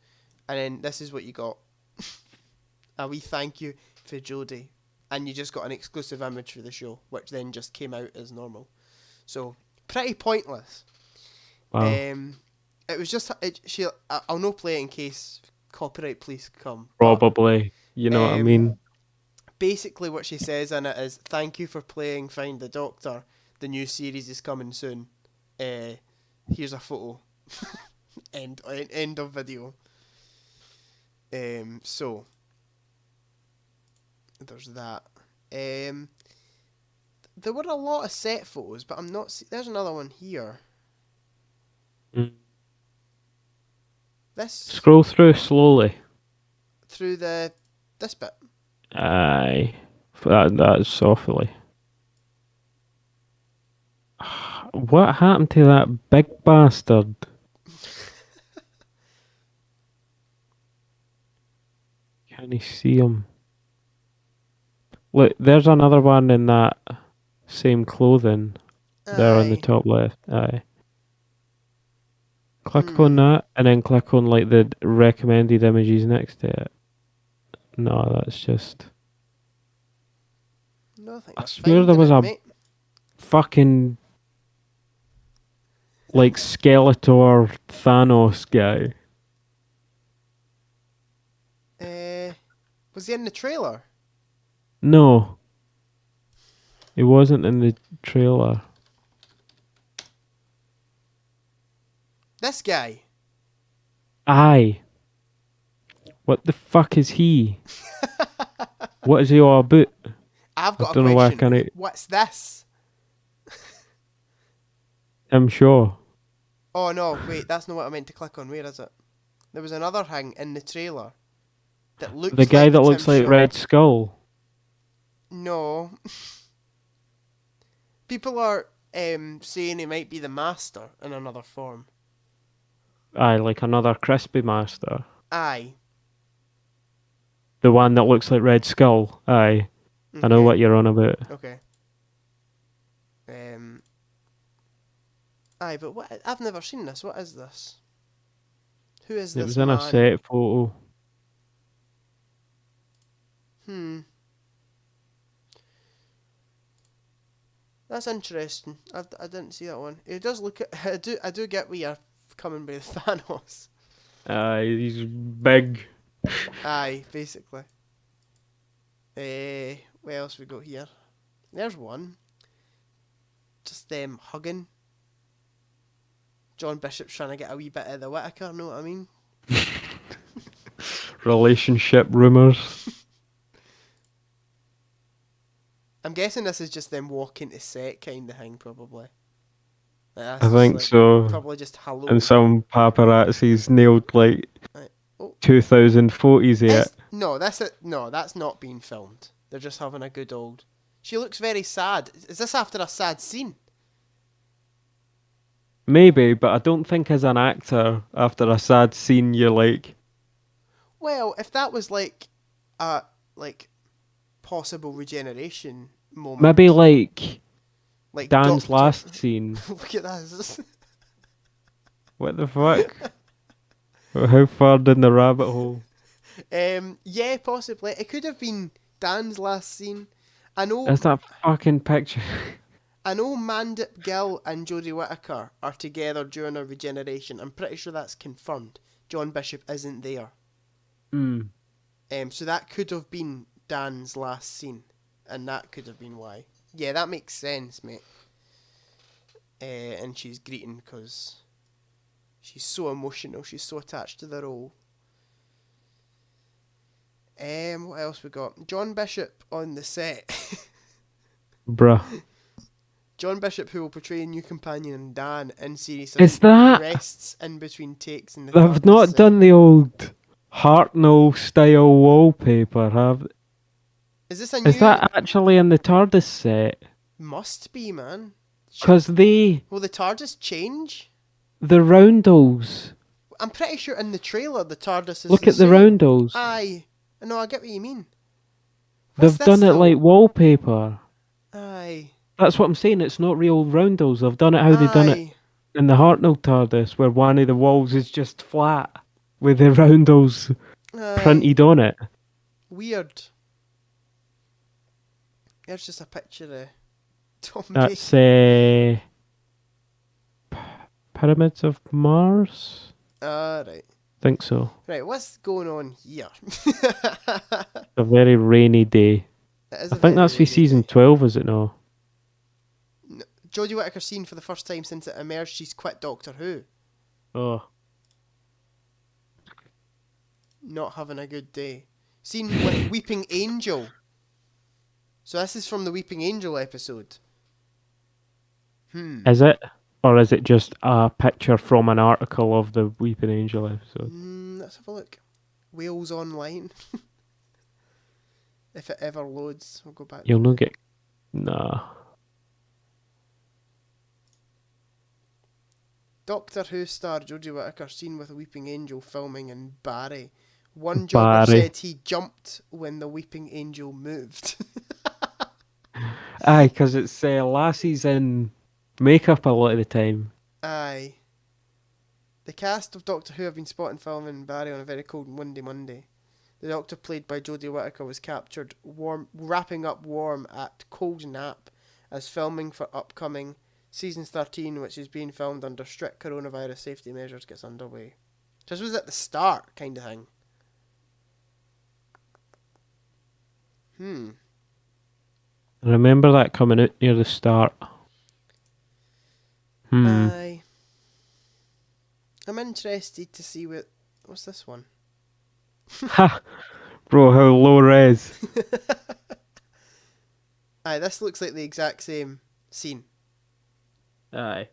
And then this is what you got. A wee thank you for Jodie. And you just got an exclusive image for the show, which then just came out as normal. So, pretty pointless. Wow. It was just... I'll not play it in case copyright police come. Probably. You know what I mean? Basically what she says in it is, thank you for playing Find the Doctor. The new series is coming soon. Here's a photo. End of video. So there's that. There were a lot of set photos, but I'm not. There's another one here. Mm. This Scroll through slowly. through this bit. Aye. That's softly. What happened to that big bastard? Can you see him? Look, there's another one in that same clothing. There on the Aye. top left. Aye. Click on that and then click on like the recommended images next to it. No, that's just... Nothing. I swear there was a fucking like Skeletor Thanos guy. Was he in the trailer? No. He wasn't in the trailer. This guy. Aye. What the fuck is he? What is he all about? I've got I don't a know why I question. can't... What's this? I'm sure. Oh no, wait, that's not what I meant to click on. Where is it? There was another thing in the trailer that looks The guy like that Tim looks like Shaw. Red Skull. No. People are saying he might be the Master in another form. Aye, like another Crispy Master. Aye. The one that looks like Red Skull. Aye. I know Okay. what you're on about. Okay. Aye, but what? I've never seen this. What is this? Who is It this was in man? a set photo. That's interesting. I didn't see that one. It does look. I do get where you're coming with Thanos. Aye, he's big. Aye, basically. What else we got here? There's one. Just them hugging. John Bishop's trying to get a wee bit of the Whittaker, know what I mean? Relationship rumours. I'm guessing this is just them walking to set kind of thing, probably. Like, I think so. Probably just hello. And some paparazzi's nailed like Right. Oh. 2000 photos of it. No, that's not being filmed. They're just having a good old... She looks very sad. Is this after a sad scene? Maybe, but I don't think as an actor, after a sad scene, you're like... Well, if that was like a possible regeneration moment. Maybe like Dan's Doctor- last scene. Look at this. What the fuck? How far down the rabbit hole? Yeah, possibly. It could have been Dan's last scene. I know Is that fucking picture? Mandip Gill and Jodie Whittaker are together during her regeneration. I'm pretty sure that's confirmed. John Bishop isn't there. So that could have been Dan's last scene. And that could have been why. Yeah, that makes sense, mate. And she's greeting because she's so emotional. She's so attached to the role. What else we got? John Bishop on the set. Bruh. John Bishop, who will portray a new companion Dan in series 7, Is that... rests in between takes in the They've not done the old Hartnell style wallpaper. Is this a Is new? that actually in the TARDIS set? Must be, man. Because Will the TARDIS change? the roundels. I'm pretty sure in the trailer the TARDIS is Look the at the same. roundels. Aye. No, I get what you mean. What's They've this, done it though? like wallpaper. Aye. That's what I'm saying. It's not real roundels. They've done it how they done it Aye. in the Hartnell TARDIS, where one of the walls is just flat with the roundels Aye. printed on it. Weird. There's just a picture of Tom That's Pyramids of Mars. Right. Think so. Right, what's going on here? A very rainy day. It is I a think very that's for rainy season day. 12, is it no? Jodie Whittaker seen for the first time since it emerged she's quit Doctor Who. Oh. Not having a good day. Seen with Weeping Angel. So this is from the Weeping Angel episode. Is it? Or is it just a picture from an article of the Weeping Angel episode? Let's have a look. Wales Online. If it ever loads, we'll go back. You'll not get... Nah. Doctor Who star Jodie Whittaker seen with a Weeping Angel filming in Barry. One jobber Barry. said he jumped when the Weeping Angel moved. Aye, because it's lassies in makeup a lot of the time. Aye. The cast of Doctor Who have been spotted filming in Barry on a very cold and windy Monday. The Doctor, played by Jodie Whittaker, was captured wrapping up warm at Cold Nap as filming for upcoming Season 13, which is being filmed under strict coronavirus safety measures, gets underway. So this was at the start, kind of thing. I remember that coming out near the start. Aye. I'm interested to see what's this one? Ha! Bro, how low res. Aye, this looks like the exact same scene. Aye.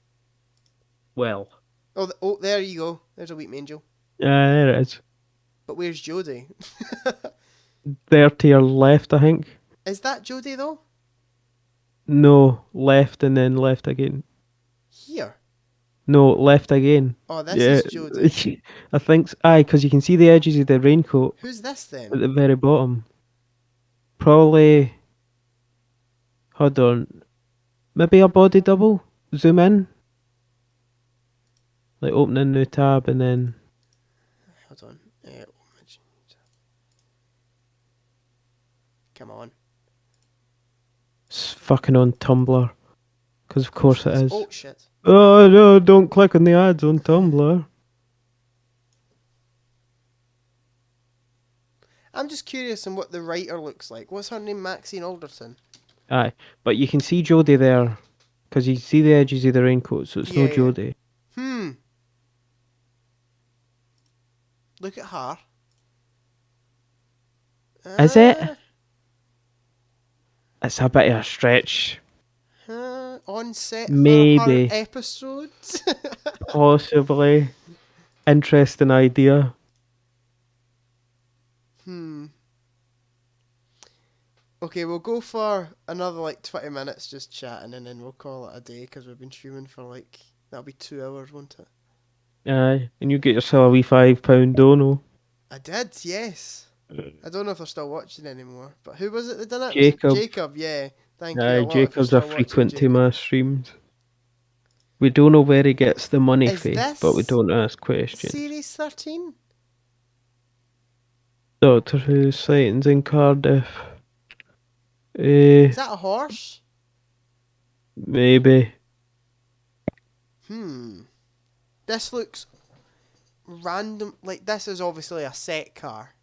Well. Oh, there you go. There's a Weeping Angel. There it is. But where's Jodie? There to your left, I think. Is that Jodie though? No, left and then left again. Here. No, left again. Oh, this is Jodie. I think... Aye, because you can see the edges of the raincoat Who's this then? at the very bottom. Probably... Hold on. Maybe a body double? Zoom in. Like open a new tab and then... Hold on. Come on. It's fucking on Tumblr. Because of course it is. Oh shit. Oh no, don't click on the ads on Tumblr. I'm just curious on what the writer looks like. What's her name? Maxine Alderton. Aye, but you can see Jodie there. Because you see the edges of the raincoat, so it's no Yeah. Jodie. Look at her. Is it? It's a bit of a stretch. On set Maybe. for her episodes? Possibly. Interesting idea. Okay, we'll go for another like 20 minutes just chatting and then we'll call it a day because we've been streaming for like, that'll be 2 hours, won't it? Aye, and you get yourself a wee £5 dono. I did, yes. I don't know if they're still watching anymore, but who was it that done it? Jacob. Was it Jacob, yeah. Thank you a Aye, lot if you're Jacob's still a watching, frequent to Jacob. my streams. We don't know where he gets the money Is from, this but we don't ask questions. Series 13? Doctor Who sightings in Cardiff. Is that a horse? Maybe. This looks random. Like, this is obviously a set car.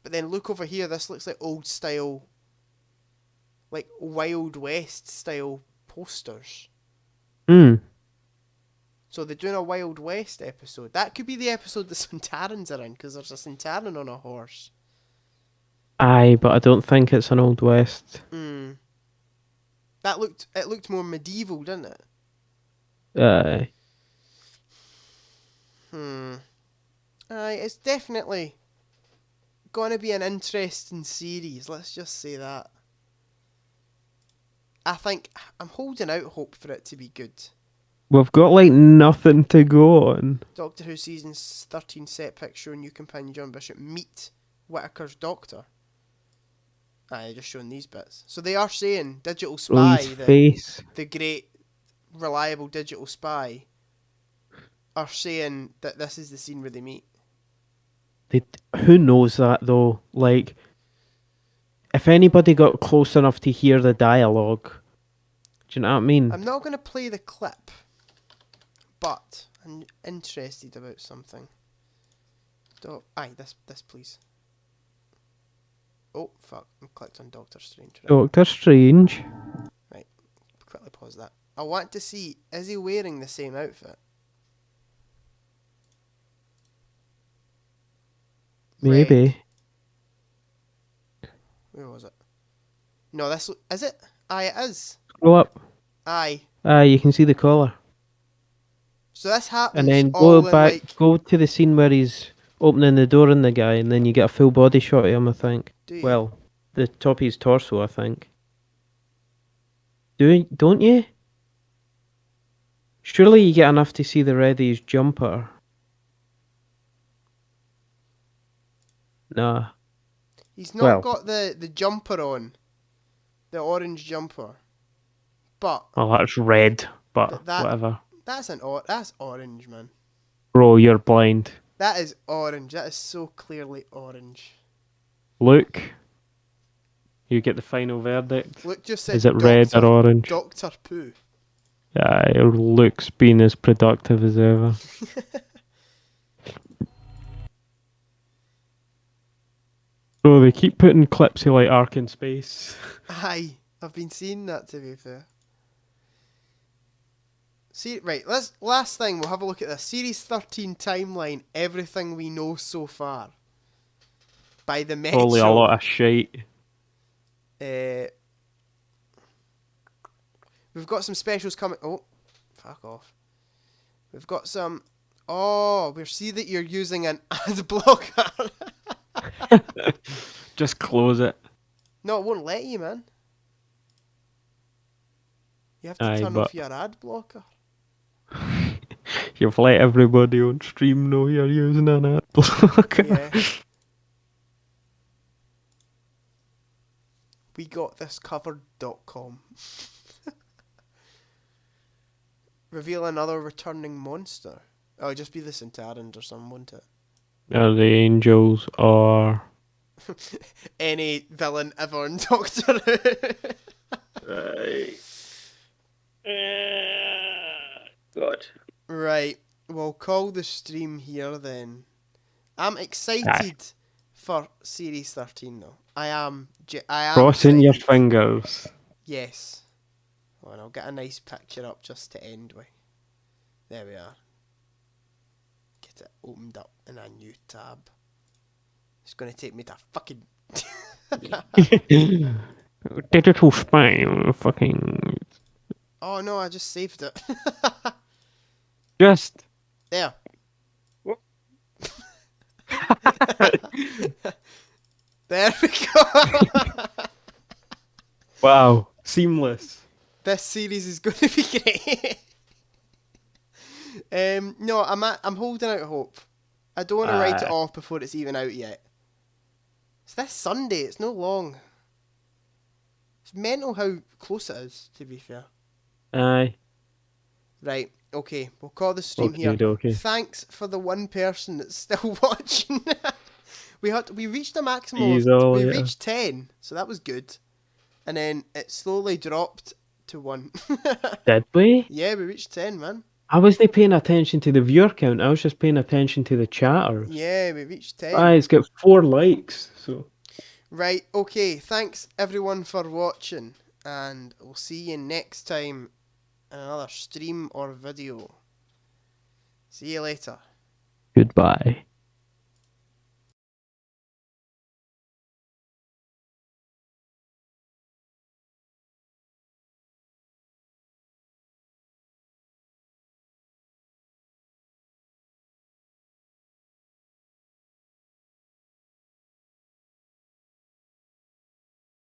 But then look over here, this looks like old style, like Wild West style posters. So they're doing a Wild West episode. That could be the episode the Santarans are in, because there's a Santaran on a horse. Aye, but I don't think it's an Old West. It looked more medieval, didn't it? Aye. Aye, it's definitely going to be an interesting series. Let's just say that. I think I'm holding out hope for it to be good. We've got like nothing to go on. Doctor Who season 13 set pick showing new companion John Bishop meet Whittaker's Doctor. Aye, just showing these bits. So they are saying Digital Oh, Spy, his face. the great, reliable digital spy, are saying that this is the scene where they meet. Who knows that though? Like, if anybody got close enough to hear the dialogue, do you know what I mean? I'm not going to play the clip, but I'm interested about something. Aye, this please. Oh, fuck, I clicked on Doctor Strange. Right. Doctor Strange. Right, quickly pause that. I want to see, is he wearing the same outfit? Maybe. Red. Where was it? No, is it? Aye, it is. Scroll up. Aye. You can see the collar. So this happens And then all go in back, like... go to the scene where he's opening the door on the guy, and then you get a full body shot of him, I think. Do you? Well, the top of his torso, I think. Don't you? Surely you get enough to see the red of his jumper. Nah. He's not got the jumper on. The orange jumper. But... Oh, that's red, but that whatever. That's orange, man. Bro, you're blind. That is orange. That is so clearly orange. Luke, you get the final verdict. Luke just said Is it red or orange? Doctor Pooh. Luke's been as productive as ever. Bro, they keep putting clips of like Ark in space. Aye, I've been seeing that, to be fair. See, right, last thing, we'll have a look at this. Series 13 timeline, everything we know so far. By the Metro. Probably a lot of shite. We've got some specials coming. Oh, fuck off. We've got some... Oh, we see that you're using an ad blocker. Just close it. No, it won't let you, man. You have to turn off your ad blocker. You've let everybody on stream know you're using an ad blocker. Yeah. We got this covered.com. Reveal another returning monster. Oh, it'll just be the Centarians or something, won't it? Are the angels or Any villain ever in Doctor Who. right. God. Right, we'll call the stream here then. I'm excited for Series 13 though. I am Crossing your excited. fingers. Yes. Oh, and I'll get a nice picture up just to end with. There we are. Get it opened up in a new tab. It's going to take me to fucking... Digital spy, fucking. Oh no, I just saved it. Just. There. There we go. Wow, seamless. This series is going to be great. No, I'm holding out hope. I don't want to write it off before it's even out yet. It's this Sunday. It's no long. It's mental how close it is, to be fair. Aye. Right, okay. We'll call the stream here. Okay. Thanks for the one person that's still watching. We reached a maximum we reached 10, so that was good. And then it slowly dropped to 1. Did we? Yeah, we reached 10, man. I wasn't paying attention to the viewer count. I was just paying attention to the chatter. Yeah, we reached 10. It's got 4 likes. So. Right, okay. Thanks everyone for watching, and we'll see you next time in another stream or video. See you later. Goodbye.